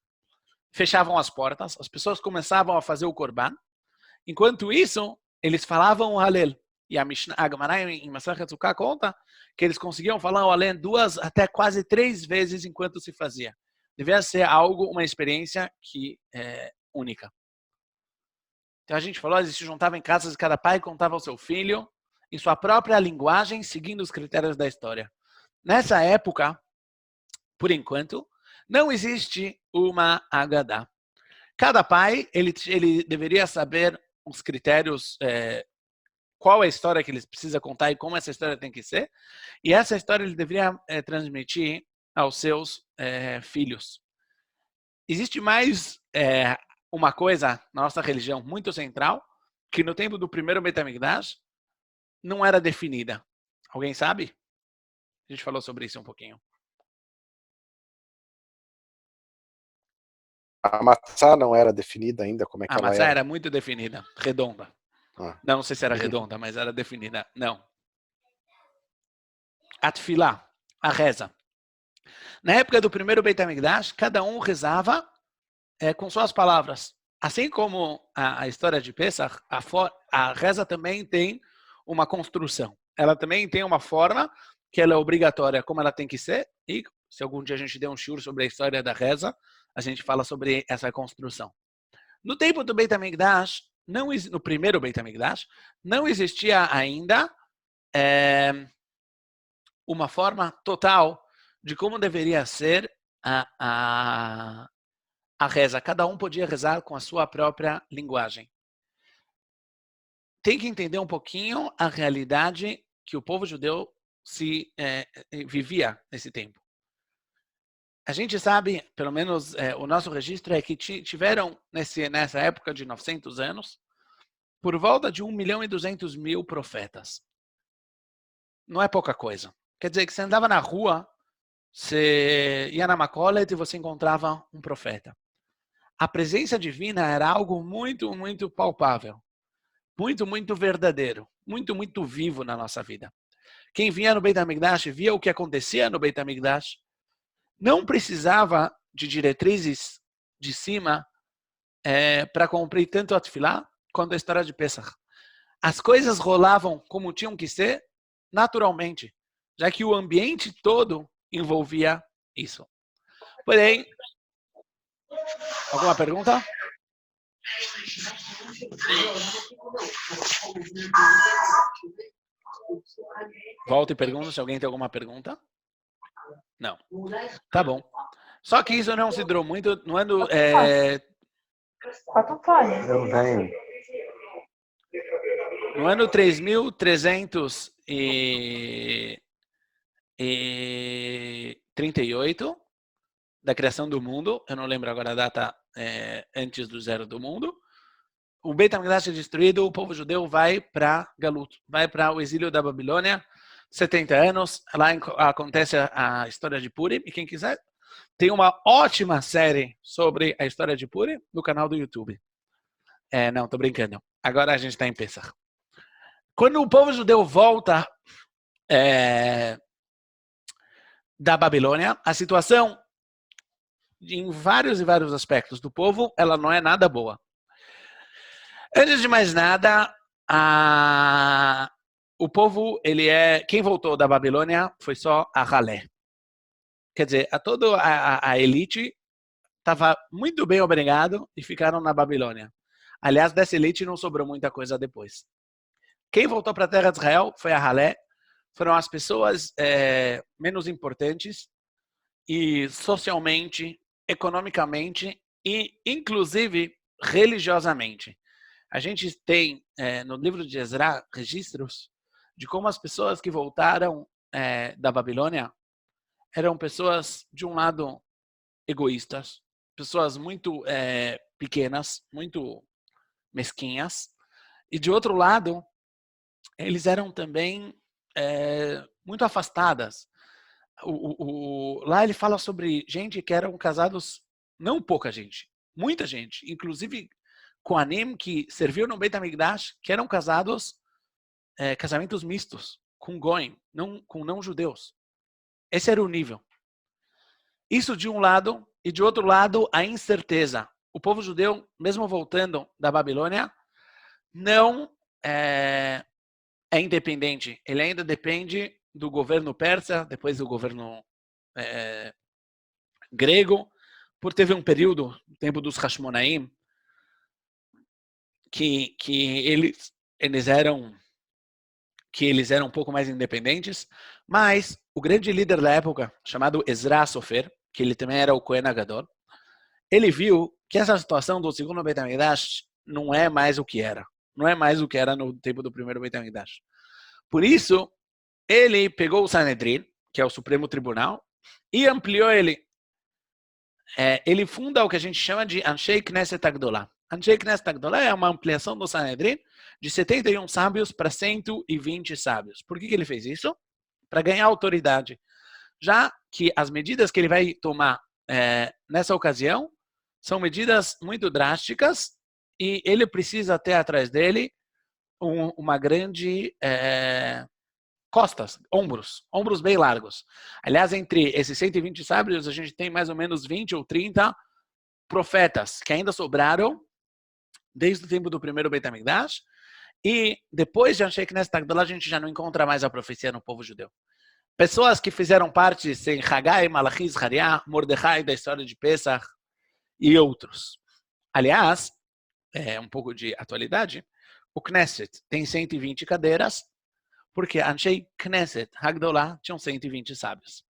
Speaker 1: fechavam as portas, as pessoas começavam a fazer o Corban. Enquanto isso, eles falavam o Halel. E a Gemara em Masechet Sukkah conta que eles conseguiam falar o Halel 2 até quase 3 vezes enquanto se fazia. Devia ser uma experiência que é única. Então a gente falou, eles se juntavam em casas e cada pai contava ao seu filho em sua própria linguagem, seguindo os critérios da história. Nessa época, por enquanto, não existe uma Haggadah. Cada pai ele deveria saber os critérios, qual é a história que ele precisa contar e como essa história tem que ser. E essa história ele deveria transmitir aos seus filhos. Existe mais uma coisa na nossa religião muito central, que no tempo do primeiro Beit HaMikdash não era definida. Alguém sabe? A gente falou sobre isso um pouquinho.
Speaker 3: A matzá não era definida ainda? Como é que
Speaker 1: A
Speaker 3: ela
Speaker 1: matzá
Speaker 3: era?
Speaker 1: era muito definida, redonda. Não sei se era redonda, mas era definida. Não. A tefilá, a reza. Na época do primeiro Beit HaMikdash, cada um rezava com suas palavras. Assim como a história de Pesach, a reza também tem uma construção. Ela também tem uma forma que ela é obrigatória, como ela tem que ser. E se algum dia a gente der um shiur sobre a história da reza, a gente fala sobre essa construção. No tempo do Beit HaMikdash, no primeiro Beit HaMikdash, não existia ainda uma forma total de como deveria ser a reza. Cada um podia rezar com a sua própria linguagem. Tem que entender um pouquinho a realidade que o povo judeu vivia nesse tempo. A gente sabe, pelo menos o nosso registro é que tiveram, nessa época de 900 anos, por volta de 1.200.000 profetas. Não é pouca coisa. Quer dizer que você andava na rua, você ia na Macolet e você encontrava um profeta. A presença divina era algo muito, muito palpável. Muito, muito verdadeiro. Muito, muito vivo na nossa vida. Quem vinha no Beit HaMikdash via o que acontecia no Beit HaMikdash. Não precisava de diretrizes de cima para cumprir tanto a tefilá quanto a história de Pesach. As coisas rolavam como tinham que ser naturalmente, já que o ambiente todo envolvia isso. Porém, alguma pergunta? Volta e pergunta se alguém tem alguma pergunta. Não. Tá bom. Só que isso não se durou muito. No ano.
Speaker 3: Eu venho.
Speaker 1: No ano 3.338 da criação do mundo, eu não lembro agora a data antes do zero do mundo, o Beit HaMikdash é destruído, o povo judeu vai para Galut, vai para o exílio da Babilônia, 70 anos. Lá acontece a história de Purim, e quem quiser, tem uma ótima série sobre a história de Purim no canal do YouTube. Não, tô brincando. Agora a gente está em Pesach. Quando o povo judeu volta da Babilônia, a situação, em vários e vários aspectos do povo, ela não é nada boa. Antes de mais nada, o povo, quem voltou da Babilônia foi só a Halé. Quer dizer, toda a elite estava muito bem obrigado e ficaram na Babilônia. Aliás, dessa elite não sobrou muita coisa depois. Quem voltou para a terra de Israel foi a Halé. Foram as pessoas menos importantes e socialmente, economicamente e, inclusive, religiosamente. A gente tem, no livro de Ezra, registros de como as pessoas que voltaram da Babilônia eram pessoas, de um lado, egoístas, pessoas muito pequenas, muito mesquinhas, e, de outro lado, eles eram também muito afastadas. Lá ele fala sobre gente que eram casados, não pouca gente, muita gente, inclusive Kohanim que serviu no Beit HaMikdash, que eram casados, casamentos mistos, com Goim, com não-judeus. Esse era o nível. Isso de um lado, e de outro lado, a incerteza. O povo judeu, mesmo voltando da Babilônia, não é independente. Ele ainda depende do governo persa, depois do governo grego, por teve um período, o tempo dos Hashmonaim, que eles eram um pouco mais independentes, mas o grande líder da época, chamado Ezra Sofer, que ele também era o Kohen Agadol, ele viu que essa situação do segundo Beit HaMikdash não é mais o que era. Não é mais o que era no tempo do primeiro Beit HaMikdash. Por isso, ele pegou o Sanedrin, que é o Supremo Tribunal, e ampliou ele. Ele funda o que a gente chama de Anshei Knesset Agdolah. Anshei Knesset Agdolah é uma ampliação do Sanedrin de 71 sábios para 120 sábios. Por que ele fez isso? Para ganhar autoridade. Já que as medidas que ele vai tomar nessa ocasião são medidas muito drásticas e ele precisa ter atrás dele uma grande costas, ombros bem largos. Aliás, entre esses 120 sábios, a gente tem mais ou menos 20 ou 30 profetas que ainda sobraram desde o tempo do primeiro Beit HaMikdash, e depois de Anshei Knesset Agdolah, a gente já não encontra mais a profecia no povo judeu. Pessoas que fizeram parte, sem Haggai, Malachi, Zechariah, Mordecai, da história de Pesach, e outros. Aliás, um pouco de atualidade, o Knesset tem 120 cadeiras, porque Anshei Knesset Hagdolah tinham 120 sábios.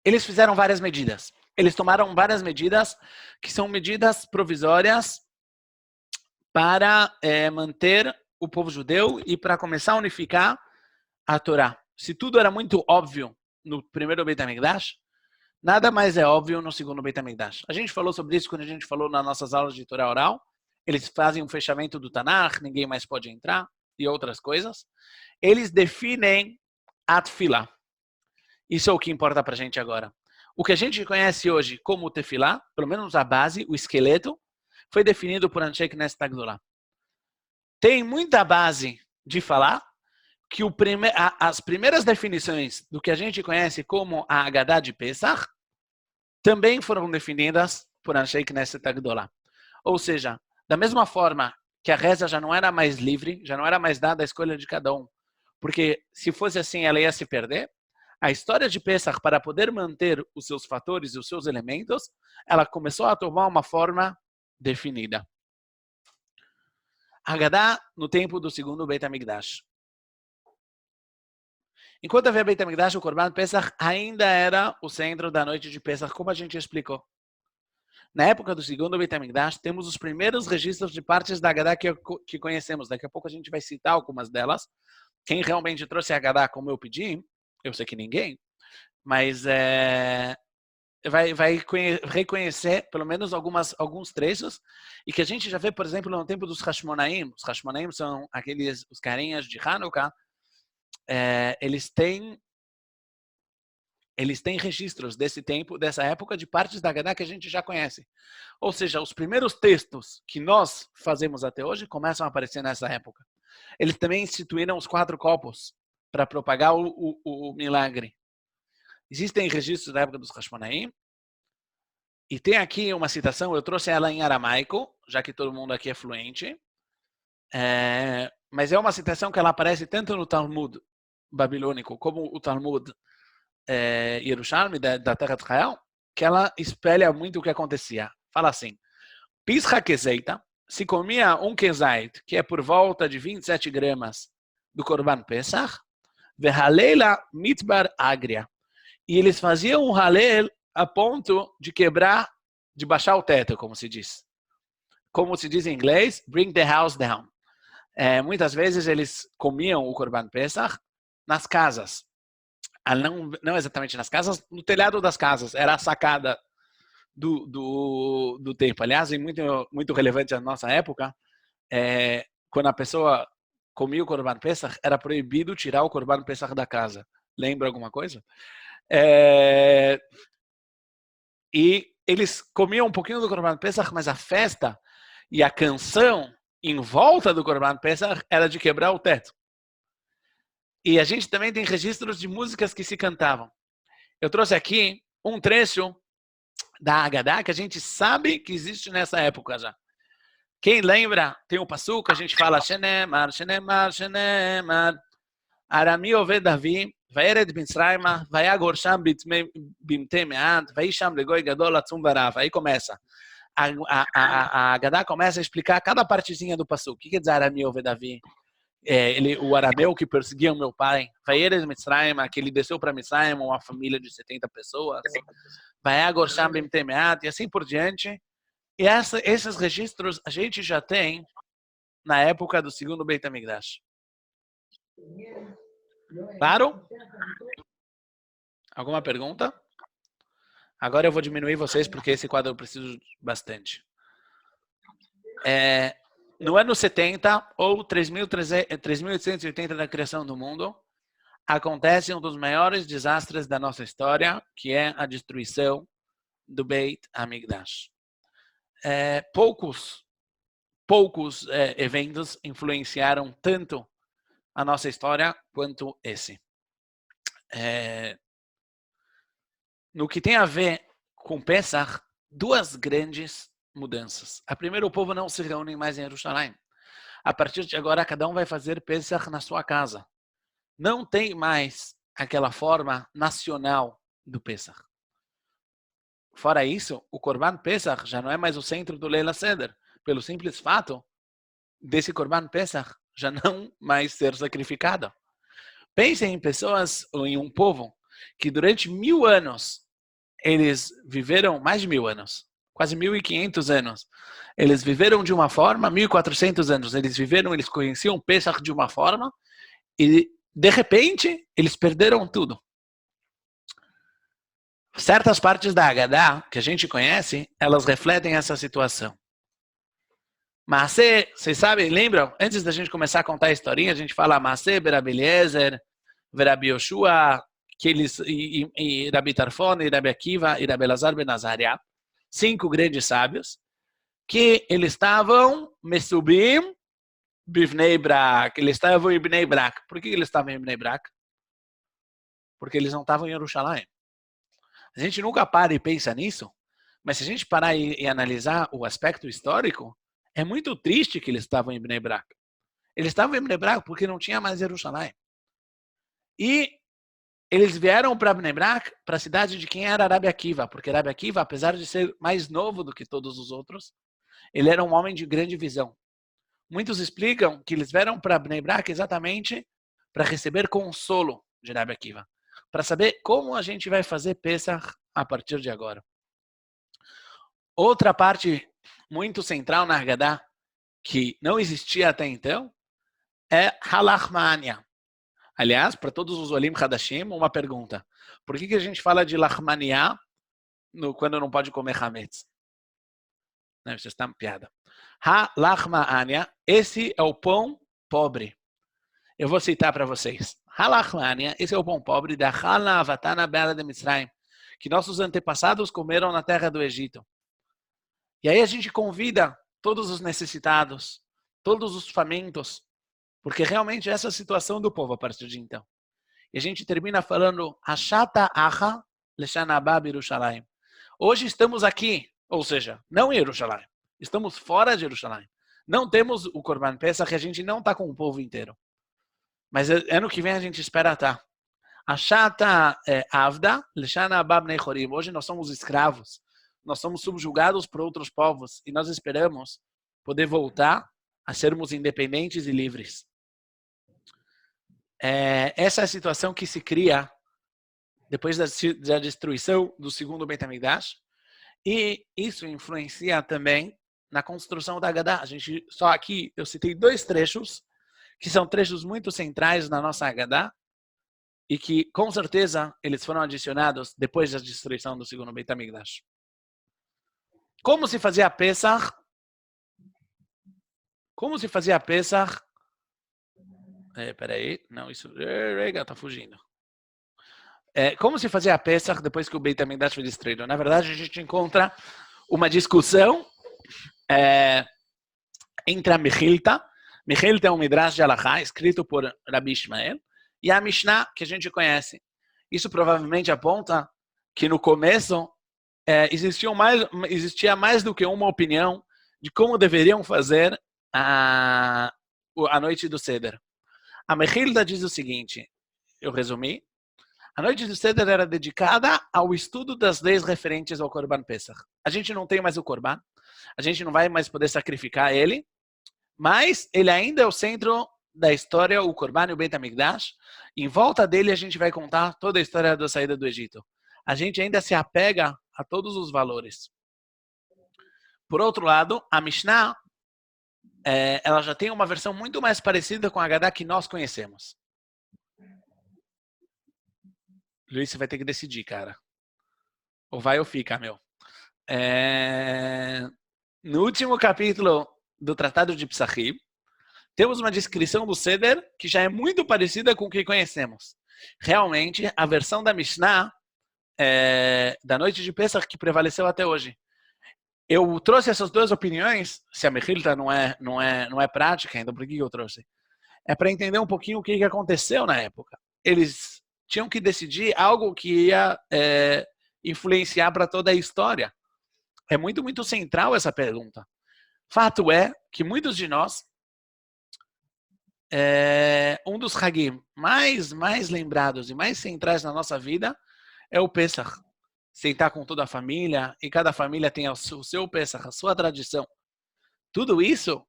Speaker 1: Eles fizeram várias medidas. Eles tomaram várias medidas que são medidas provisórias para manter o povo judeu e para começar a unificar a Torá. Se tudo era muito óbvio no primeiro Beit HaMikdash, nada mais é óbvio no segundo Beit HaMikdash. A gente falou sobre isso quando a gente falou nas nossas aulas de Torá oral. Eles fazem um fechamento do Tanakh, ninguém mais pode entrar, e outras coisas. Eles definem a Tefilá. Isso é o que importa para a gente agora. O que a gente conhece hoje como Tefilá, pelo menos a base, o esqueleto, foi definido por Anshei Knesset Agdolah. Tem muita base de falar que as primeiras definições do que a gente conhece como a Haggadah de Pesach também foram definidas por Anshei Knesset Agdolah. Ou seja, da mesma forma que a reza já não era mais livre, já não era mais dada a escolha de cada um, porque se fosse assim ela ia se perder, a história de Pesach, para poder manter os seus fatores e os seus elementos, ela começou a tomar uma forma definida. Haggadah no tempo do segundo Beit HaMikdash. Enquanto havia Beit HaMikdash, o Korban Pesach ainda era o centro da noite de Pesach, como a gente explicou. Na época do segundo Beit HaMikdash, temos os primeiros registros de partes da Haggadah que conhecemos. Daqui a pouco a gente vai citar algumas delas. Quem realmente trouxe a Haggadah como eu pedi, eu sei que ninguém, mas reconhecer pelo menos alguns trechos e que a gente já vê, por exemplo, no tempo dos Hashmonaim. Os Hashmonaim são os carinhas de Hanukkah. Eles têm registros desse tempo, dessa época, de partes da Haggadah que a gente já conhece. Ou seja, os primeiros textos que nós fazemos até hoje começam a aparecer nessa época. Eles também instituíram os 4 copos para propagar o milagre. Existem registros da época dos Hashmonaim. E tem aqui uma citação, eu trouxe ela em aramaico, já que todo mundo aqui é fluente. Mas é uma citação que ela aparece tanto no Talmud babilônico como o Talmud Yerushalmi, da Terra de Israel, que ela espelha muito o que acontecia. Fala assim, Pischa Kezeita, se comia um Kezait, que é por volta de 27 gramas do Korban Pesach, Vehalela Mitbar Agria. E eles faziam um halel a ponto de quebrar, de baixar o teto, como se diz. Como se diz em inglês, bring the house down. Muitas vezes eles comiam o Korban Pesach nas casas. Não exatamente nas casas, no telhado das casas. Era a sacada do templo. Aliás, é muito relevante na nossa época, quando a pessoa comia o Korban Pesach, era proibido tirar o Korban Pesach da casa. Lembra alguma coisa? E eles comiam um pouquinho do Korban Pesach, mas a festa e a canção em volta do Korban Pesach era de quebrar o teto. E a gente também tem registros de músicas que se cantavam. Eu trouxe aqui um trecho da Haggadah que a gente sabe que existe nessa época já. Quem lembra, tem um passuco, a gente fala Shenemar, Shenemar, Shenemar. Arami Oved Davi, Vayered Mitzrayma, Vayagor Sham Bimte Me'at, Vaisham Legoi Gadol Atzum Barav. Aí começa. A Haggadah começa a explicar cada partezinha do passuco. O que quer dizer Arami Oved Davi? O arameu que perseguia o meu pai, Vayered Mitzrayma, que ele desceu para Mitzrayim, uma família de 70 pessoas, Vayagor Sham Bimte Me'at, e assim por diante. E esses registros a gente já tem na época do segundo Beit HaMikdash. Claro? Alguma pergunta? Agora eu vou diminuir vocês porque esse quadro eu preciso bastante. No ano 70 ou 3.880 da criação do mundo, acontece um dos maiores desastres da nossa história, que é a destruição do Beit HaMikdash. Poucos eventos influenciaram tanto a nossa história quanto esse. No que tem a ver com Pesach, 2 grandes mudanças. A primeira, o povo não se reúne mais em Jerusalém. A partir de agora, cada um vai fazer Pesach na sua casa. Não tem mais aquela forma nacional do Pesach. Fora isso, o Korban Pesach já não é mais o centro do Leila Seder, pelo simples fato desse Korban Pesach já não mais ser sacrificado. Pensem em pessoas, ou em um povo, que durante 1000 anos, eles viveram, mais de 1000 anos, quase 1500 anos, eles viveram de uma forma, 1400 anos, eles conheciam Pesach de uma forma, e de repente, eles perderam tudo. Certas partes da Haggadah, que a gente conhece, elas refletem essa situação. Mas vocês sabem, lembram? Antes da gente começar a contar a historinha, a gente fala Maaseh, Berabi Eliezer, Berabi Yoshua, e Rabi Tarfon, e Rabi Akiva, e Rabi Elazar ben Azariah, 5 grandes sábios, que eles estavam Mesubim, Bivnei Brak, eles estavam em Bnei Brak. Por que eles estavam em Bnei Brak? Porque eles não estavam em Jerusalém. A gente nunca para e pensa nisso, mas se a gente parar e analisar o aspecto histórico, é muito triste que eles estavam em Bnei Brak. Eles estavam em Bnei Brak porque não tinha mais Jerusalém. E eles vieram para Bnei Brak, para a cidade de quem era Rabi Akiva, porque Rabi Akiva, apesar de ser mais novo do que todos os outros, ele era um homem de grande visão. Muitos explicam que eles vieram para Bnei Brak exatamente para receber consolo de Rabi Akiva, para saber como a gente vai fazer Pesach a partir de agora. Outra parte muito central na Haggadah, que não existia até então, é Halachmania. Aliás, para todos os Olim Hadashim, uma pergunta. Por que a gente fala de Lachmania quando não pode comer hametz. Não, isso está uma piada. Ha-lachma ania, esse é o pão pobre. Eu vou citar para vocês. Ha-lachma ania, esse é o pão pobre da Chalna Avatana Be'ala de Mitzrayim, que nossos antepassados comeram na terra do Egito. E aí a gente convida todos os necessitados, todos os famintos, porque realmente essa é a situação do povo a partir de então. E a gente termina falando, Hashata Acha Leshanabá Yerushalayim. Hoje estamos aqui, ou seja, não em Jerusalém, estamos fora de Jerusalém. Não temos o Korban Pesach, que a gente não está com o povo inteiro. Mas ano que vem a gente espera estar. Hashata Avda Leshanabá Bnei Chorim. Hoje nós somos escravos. Nós somos subjugados por outros povos e nós esperamos poder voltar a sermos independentes e livres. Essa é a situação que se cria depois da destruição do segundo Beit HaMikdash, e isso influencia também na construção da Haggadah. A gente só aqui eu citei 2 trechos que são trechos muito centrais na nossa Haggadah e que com certeza eles foram adicionados depois da destruição do segundo Beit HaMikdash. Como se fazia Pesach? Como se fazia Pesach? Peraí, não, isso está fugindo. Como se fazia Pesach depois que o Beit HaMikdash foi destruído? Na verdade, a gente encontra uma discussão entre a Mechilta. Mechilta é um Midrash de Halachá, escrito por Rabi Ishmael, e a Mishnah, que a gente conhece. Isso provavelmente aponta que no começo existia mais do que uma opinião de como deveriam fazer a noite do Seder. A Mechilta diz o seguinte, eu resumi, a noite do Seder era dedicada ao estudo das leis referentes ao Korban Pesach. A gente não tem mais o Korban, a gente não vai mais poder sacrificar ele, mas ele ainda é o centro da história, o Korban e o Beit HaMikdash. Em volta dele a gente vai contar toda a história da saída do Egito. A gente ainda se apega a todos os valores. Por outro lado, a Mishnah, ela já tem uma versão muito mais parecida com a Haggadah que nós conhecemos. Luiz, você vai ter que decidir, cara. Ou vai ou fica, meu. No último capítulo do Tratado de Psachim, temos uma descrição do Seder que já é muito parecida com o que conhecemos. Realmente, a versão da Mishnah da noite de Pesach que prevaleceu até hoje. Eu trouxe essas 2 opiniões, se a Mechilta não é prática ainda, por que eu trouxe? É para entender um pouquinho o que aconteceu na época. Eles tinham que decidir algo que ia influenciar para toda a história. É muito, muito central essa pergunta. Fato é que muitos de nós, um dos Hagim mais lembrados e mais centrais na nossa vida é o Pesach. Sentar com toda a família, e cada família tem o seu Pesach, a sua tradição. Tudo isso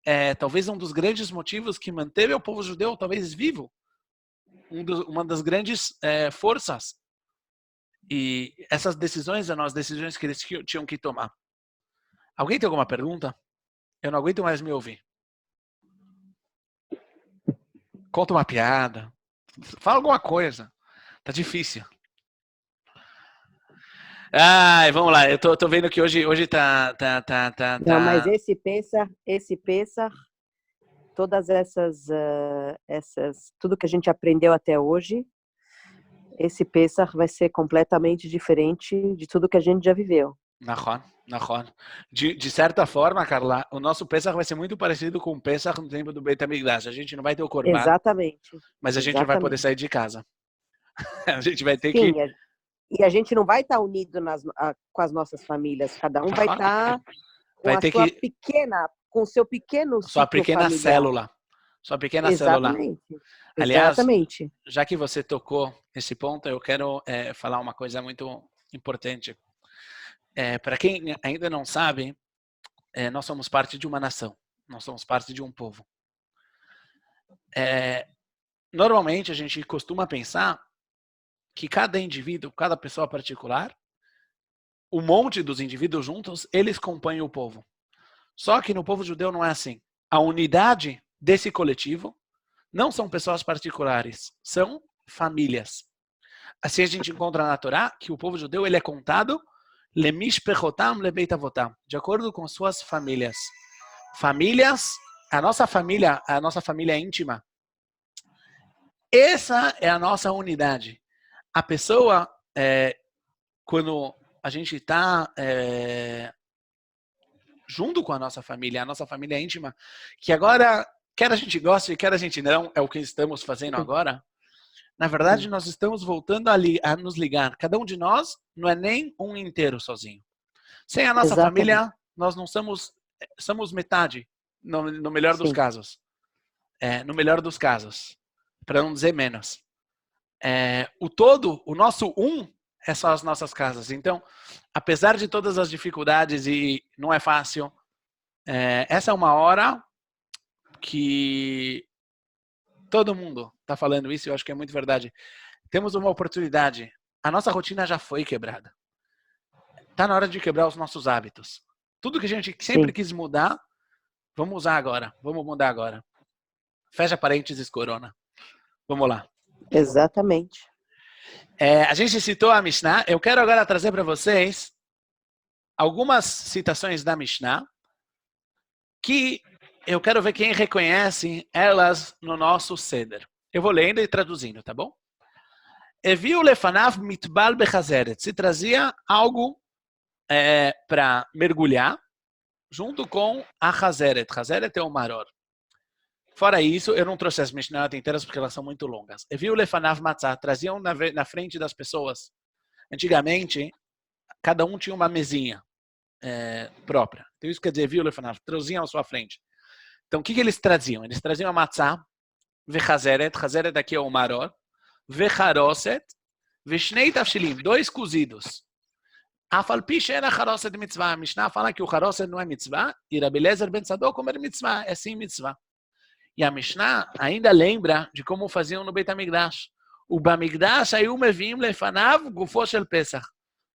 Speaker 1: é talvez um dos grandes motivos que manteve o povo judeu talvez vivo. Uma das grandes forças. E essas decisões eram as decisões que eles tinham que tomar. Alguém tem alguma pergunta? Eu não aguento mais me ouvir. Conta uma piada. Fala alguma coisa. Tá difícil. Vamos lá. Eu tô vendo que hoje tá.
Speaker 7: Não, mas esse Pesach, todas essas, tudo que a gente aprendeu até hoje, esse Pesach vai ser completamente diferente de tudo que a gente já viveu.
Speaker 1: Nahon. De certa forma, Carla, o nosso Pesach vai ser muito parecido com o Pesach no tempo do Beit HaMikdash. A gente não vai ter o Korban.
Speaker 7: Exatamente.
Speaker 1: Mas a gente não vai poder sair de casa. A gente vai ter
Speaker 7: Sim,
Speaker 1: que...
Speaker 7: E a gente não vai estar unido com as nossas famílias. Cada um vai estar com o seu pequeno
Speaker 1: sua pequena familiar. Célula. Sua pequena célula. Aliás,
Speaker 7: exatamente.
Speaker 1: Já que você tocou nesse ponto, eu quero falar uma coisa muito importante. Para quem ainda não sabe, nós somos parte de uma nação. Nós somos parte de um povo. Normalmente, a gente costuma pensar que cada indivíduo, cada pessoa particular, o monte dos indivíduos juntos, eles compõem o povo. Só que no povo judeu não é assim. A unidade desse coletivo não são pessoas particulares, são famílias. Assim a gente encontra na Torá que o povo judeu ele é contado Lemishpechotam lebeit avotam, de acordo com suas famílias. Famílias, a nossa família íntima, essa é a nossa unidade. A pessoa, quando a gente está junto com a nossa família íntima, que agora, quer a gente goste, quer a gente não, é o que estamos fazendo agora. Na verdade, nós estamos voltando a nos ligar. Cada um de nós não é nem um inteiro sozinho. Sem a nossa família, nós não somos metade, no melhor dos casos. No melhor dos casos, para não dizer menos. O todo, o nosso é só as nossas casas. Então, apesar de todas as dificuldades e não é fácil, essa é uma hora que todo mundo está falando isso, eu acho que é muito verdade. Temos uma oportunidade. A nossa rotina já foi quebrada. Está na hora de quebrar os nossos hábitos. Tudo que a gente sempre quis mudar, vamos usar agora. Vamos mudar agora. Fecha parênteses, corona. Vamos lá.
Speaker 7: Exatamente.
Speaker 1: A gente citou a Mishnah. Eu quero agora trazer para vocês algumas citações da Mishnah que eu quero ver quem reconhece elas no nosso Seder. Eu vou lendo e traduzindo, tá bom? Eviu lefanav mitbal bechazeret. Se trazia algo para mergulhar junto com a chazeret. Chazeret é o maror. Fora isso, eu não trouxe as Mishnayot inteiras porque elas são muito longas. Eviu lefanav matzah. Traziam na frente das pessoas. Antigamente, cada um tinha uma mesinha própria. Então isso quer dizer, eviu lefanav. Traziam à sua frente. Então, o que eles traziam? Eles traziam a matzah, vechazeret, chazeret aqui é o maror, vecharoset, veshnei tafshilim, 2 cozidos. Afalpi she'ena charoset mitzvah. A Mishnah fala que o charoset não é mitzvah, e Rabi Eliezer ben Tzadok comer mitzvah, é sim mitzvah. E a Mishnah ainda lembra de como faziam no Beit HaMikdash. O Bamikdash ayu mevim lefanav gufo shel Pesach.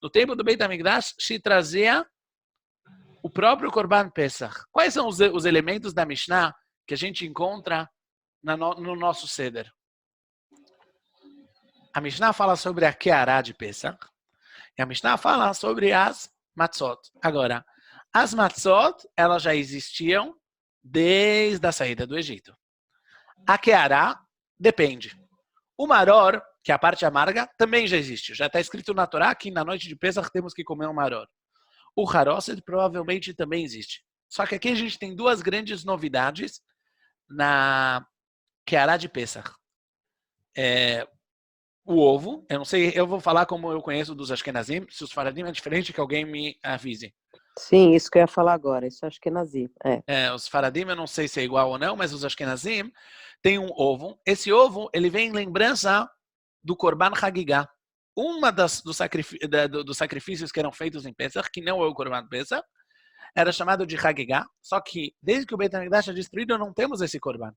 Speaker 1: No tempo do Beit HaMikdash se trazia o próprio Korban Pesach. Quais são os elementos da Mishnah que a gente encontra no nosso Seder? A Mishnah fala sobre a Keará de Pesach. E a Mishnah fala sobre as matzot. Agora, as matzot, elas já existiam desde a saída do Egito. A Keará depende. O maror, que é a parte amarga, também já existe. Já está escrito na Torá que na noite de Pesach temos que comer um maror. O haroset provavelmente também existe. Só que aqui a gente tem 2 grandes novidades na Keará de Pesach. O ovo, eu não sei, eu vou falar como eu conheço dos Ashkenazim, se os Faradim é diferente, que alguém me avise.
Speaker 7: Sim, isso que eu ia falar agora, isso acho que é Ashkenazim.
Speaker 1: Os Faradim eu não sei se é igual ou não, mas os Ashkenazim têm um ovo. Esse ovo, ele vem em lembrança do Korban Hagigah. Uma dos sacrifícios que eram feitos em Pesach, que não é o Korban Pesach, era chamado de Hagigah, só que desde que o Beit HaMikdash é destruído, não temos esse Korban.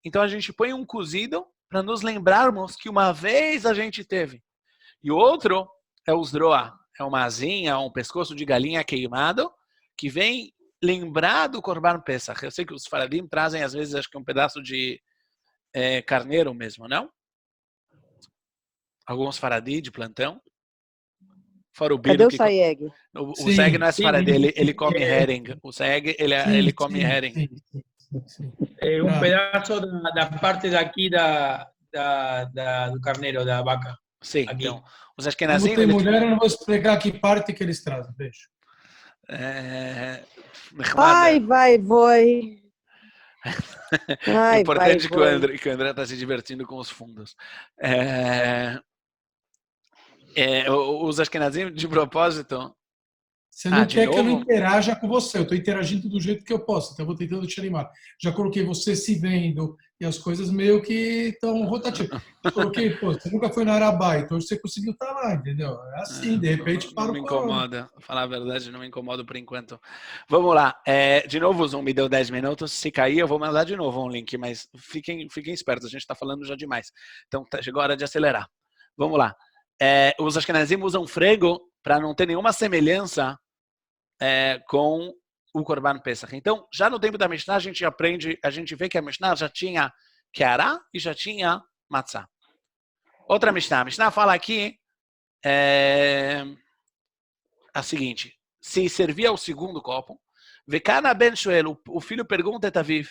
Speaker 1: Então a gente põe um cozido para nos lembrarmos que uma vez a gente teve. E o outro é o Zdroa, é uma asinha, um pescoço de galinha queimado, que vem lembrar do Korban Pesach. Eu sei que os Faradim trazem, às vezes, acho que um pedaço de carneiro mesmo, não? Alguns Faradim de plantão. Fora o Bino.
Speaker 7: Cadê o Sayeg?
Speaker 1: O Sayeg não é Faradim, ele come herring. O Sayeg, ele come herring.
Speaker 6: Um pedaço da parte daqui do carneiro, da vaca.
Speaker 1: Sim,
Speaker 6: aqui.
Speaker 1: então, os Ashkenazim...
Speaker 2: Como tem mulher, eu não vou explicar que parte que eles trazem. Beijo.
Speaker 7: Ai, vai, voi.
Speaker 1: É importante que o André está se divertindo com os fundos. Os Ashkenazim, de propósito...
Speaker 2: Você não quer que eu não interaja com você. Eu estou interagindo do jeito que eu posso. Então, eu vou tentando te animar. Já coloquei você se vendo e as coisas meio que estão rotativas. Coloquei, você nunca foi na Arabá, então você conseguiu estar lá, entendeu? É assim, de repente, para o
Speaker 1: Não me incomoda. Falar a verdade, não me incomoda por enquanto. Vamos lá. De novo, o Zoom me deu 10 minutos. Se cair, eu vou mandar de novo um link, mas fiquem espertos. A gente está falando já demais. Então, chegou a hora de acelerar. Vamos lá. Os Ashkenazim usam frango para não ter nenhuma semelhança com o Korban Pesach. Então, já no tempo da Mishnah, a gente vê que a Mishnah já tinha Keará e já tinha Matzah. Outra Mishnah. A Mishnah fala aqui a seguinte, se servia o segundo copo, Vekana ben Shoel, o filho pergunta et Aviv,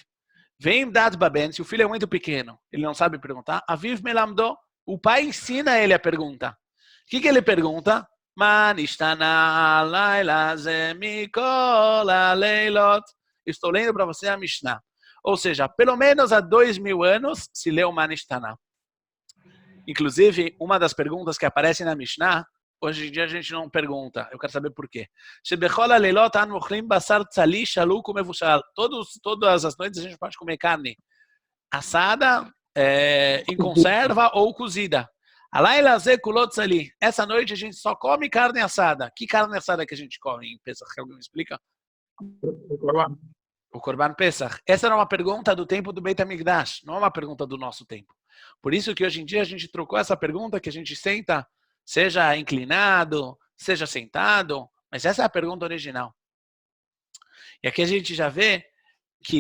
Speaker 1: vem dat baben, se o filho é muito pequeno, ele não sabe perguntar, Aviv melamdo, o pai ensina ele a pergunta. O que ele pergunta? Man ishtana laila ze mikol haleilot. Estou lendo para você a Mishnah. Ou seja, pelo menos há 2000 anos se leu Man ishtana. Inclusive, uma das perguntas que aparece na Mishnah, hoje em dia a gente não pergunta, eu quero saber por quê. Todas as noites a gente pode comer carne assada, em conserva ou cozida. Essa noite a gente só come carne assada. Que carne assada que a gente come em Pesach? Alguém me explica? O Korban Pesach. Essa era uma pergunta do tempo do Beit HaMikdash, não é uma pergunta do nosso tempo. Por isso que hoje em dia a gente trocou essa pergunta, que a gente senta, seja inclinado, seja sentado, mas essa é a pergunta original. E aqui a gente já vê que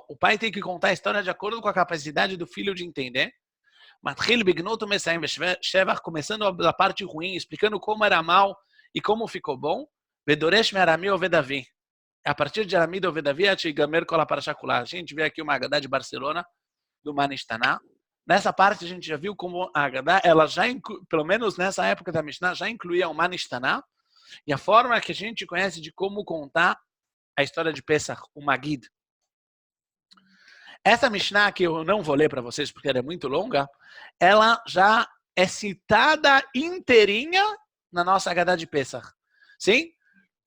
Speaker 1: o pai tem que contar a história de acordo com a capacidade do filho de entender. Começando da parte ruim, explicando como era mal e como ficou bom. A partir de Arami do Vedavi, a gente vê aqui uma Agadá de Barcelona, do Man ishtana. Nessa parte a gente já viu como a Agadá, ela já, pelo menos nessa época da Mishnah, já incluía o Man ishtana, e a forma que a gente conhece de como contar a história de Pesach, o Magid. Essa Mishnah, que eu não vou ler para vocês porque ela é muito longa, ela já é citada inteirinha na nossa Agadá de Pesach. Sim?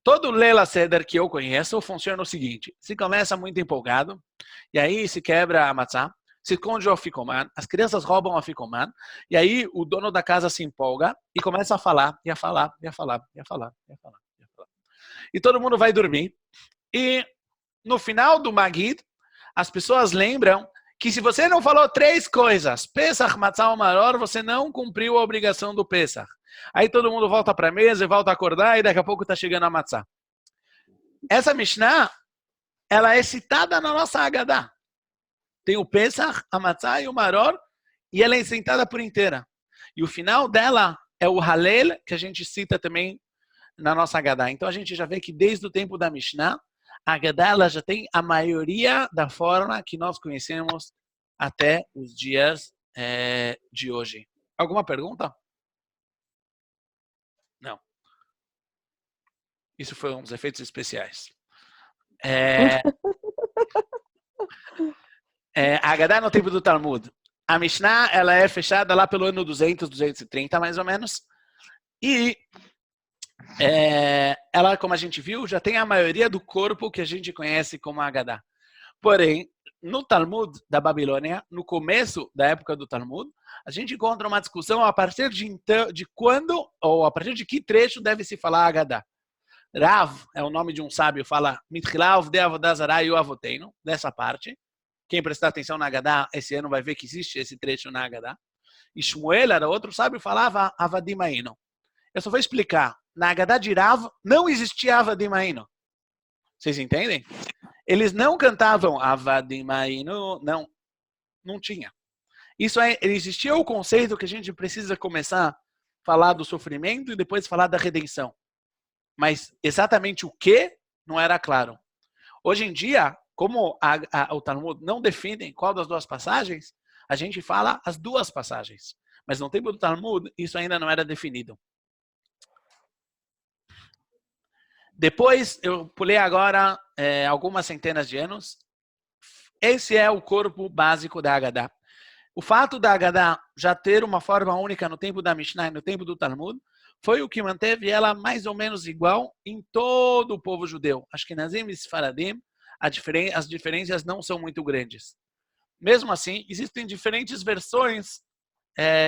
Speaker 1: Todo Leila Seder que eu conheço funciona o seguinte, se começa muito empolgado, e aí se quebra a matzá, se esconde o afikoman, as crianças roubam o afikoman, e aí o dono da casa se empolga e começa a falar, e a falar, e a falar, e a falar, e a falar, e a falar. E todo mundo vai dormir. E no final do Magid, as pessoas lembram que se você não falou 3 coisas, Pesach, Matzah, Maror, você não cumpriu a obrigação do Pesach. Aí todo mundo volta para a mesa e volta a acordar e daqui a pouco está chegando a Matzah. Essa Mishnah, ela é citada na nossa Agadá. Tem o Pesach, a Matzah e o Maror, e ela é citada por inteira. E o final dela é o Halel, que a gente cita também na nossa Agadá. Então a gente já vê que desde o tempo da Mishnah, a Agadá ela já tem a maioria da forma que nós conhecemos até os dias de hoje. Alguma pergunta? Não. Isso foi uns efeitos especiais. A Agadá no tempo do Talmud. A Mishnah ela é fechada lá pelo ano 200, 230 mais ou menos. E ela, como a gente viu, já tem a maioria do corpo que a gente conhece como Agadá. Porém, no Talmud da Babilônia, no começo da época do Talmud, a gente encontra uma discussão a partir de quando, ou a partir de que trecho deve se falar Agadá. Rav é o nome de um sábio, fala Mitchilav de Avodazara e o Avoteino, dessa parte. Quem prestar atenção na Agadá, esse ano vai ver que existe esse trecho na Agadá. E Shmuel era outro sábio, falava Avadimaino. Eu só vou explicar. Na Agadá de Rav não existia Avadimaino. Vocês entendem? Eles não cantavam Avadimaino, não tinha. Isso existia o conceito que a gente precisa começar a falar do sofrimento e depois falar da redenção. Mas exatamente o que não era claro. Hoje em dia, como o Talmud não define qual das duas passagens, a gente fala as duas passagens. Mas no tempo do Talmud, isso ainda não era definido. Depois, eu pulei agora algumas centenas de anos. Esse é o corpo básico da Agadá. O fato da Agadá já ter uma forma única no tempo da Mishnah e no tempo do Talmud foi o que manteve ela mais ou menos igual em todo o povo judeu. Ashkenazim e Sfaradim, as diferenças não são muito grandes. Mesmo assim, existem diferentes versões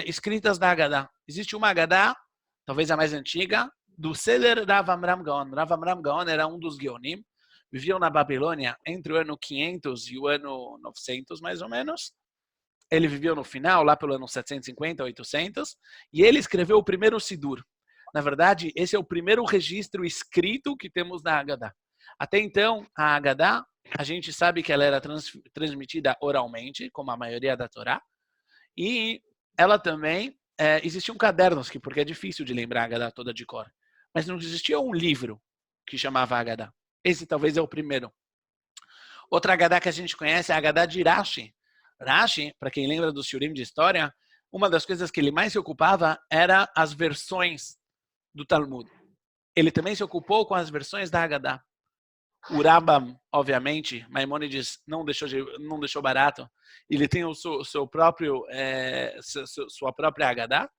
Speaker 1: escritas da Agadá. Existe uma Agadá, talvez a mais antiga, do Seder Rav Amram Gaon. Rav Amram Gaon era um dos Geonim, viviam na Babilônia entre o ano 500 e o ano 900, mais ou menos. Ele viveu no final, lá pelo ano 750, 800, e ele escreveu o primeiro Sidur. Na verdade, esse é o primeiro registro escrito que temos na Agadá. Até então, a Agadá, a gente sabe que ela era transmitida oralmente, como a maioria da Torá, e ela também existiam cadernos, porque é difícil de lembrar a Agadá toda de cor. mas não existia um livro que chamava Haggadah. Esse talvez é o primeiro. Outra Haggadah que a gente conhece é a Haggadah de Rashi. Rashi, para quem lembra do shiurim de história, uma das coisas que ele mais se ocupava era as versões do Talmud. Ele também se ocupou com as versões da Haggadah. O Rambam, obviamente, Maimônides não deixou barato. Ele tem sua própria Haggadah.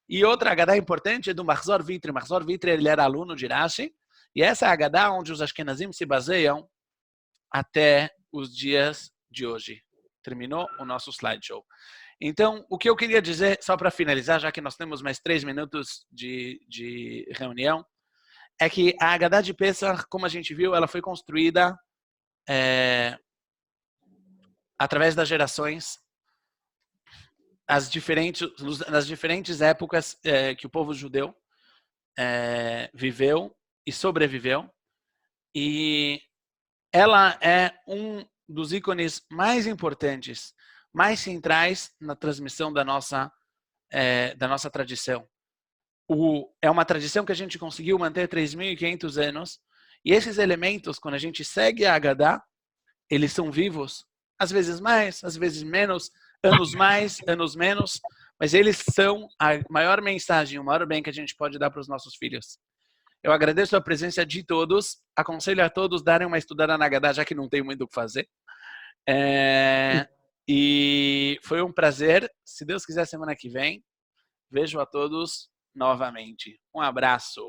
Speaker 1: E outra Haggadah importante é do Machzor Vitri. Machzor Vitri, ele era aluno de Rashi. E essa é a Haggadah onde os Ashkenazim se baseiam até os dias de hoje. Terminou o nosso slideshow. Então, o que eu queria dizer, só para finalizar, já que nós temos mais 3 minutos de reunião, é que a Haggadah de Pesach, como a gente viu, ela foi construída através das gerações, nas diferentes épocas que o povo judeu viveu e sobreviveu. E ela é um dos ícones mais importantes, mais centrais na transmissão da nossa tradição. É uma tradição que a gente conseguiu manter 3.500 anos, e esses elementos, quando a gente segue a Haggadah, eles são vivos, às vezes mais, às vezes menos, anos mais, anos menos, mas eles são a maior mensagem, o maior bem que a gente pode dar para os nossos filhos. Eu agradeço a presença de todos, aconselho a todos darem uma estudada na Haggadah, já que não tem muito o que fazer. E foi um prazer. Se Deus quiser, semana que vem, vejo a todos novamente. Um abraço.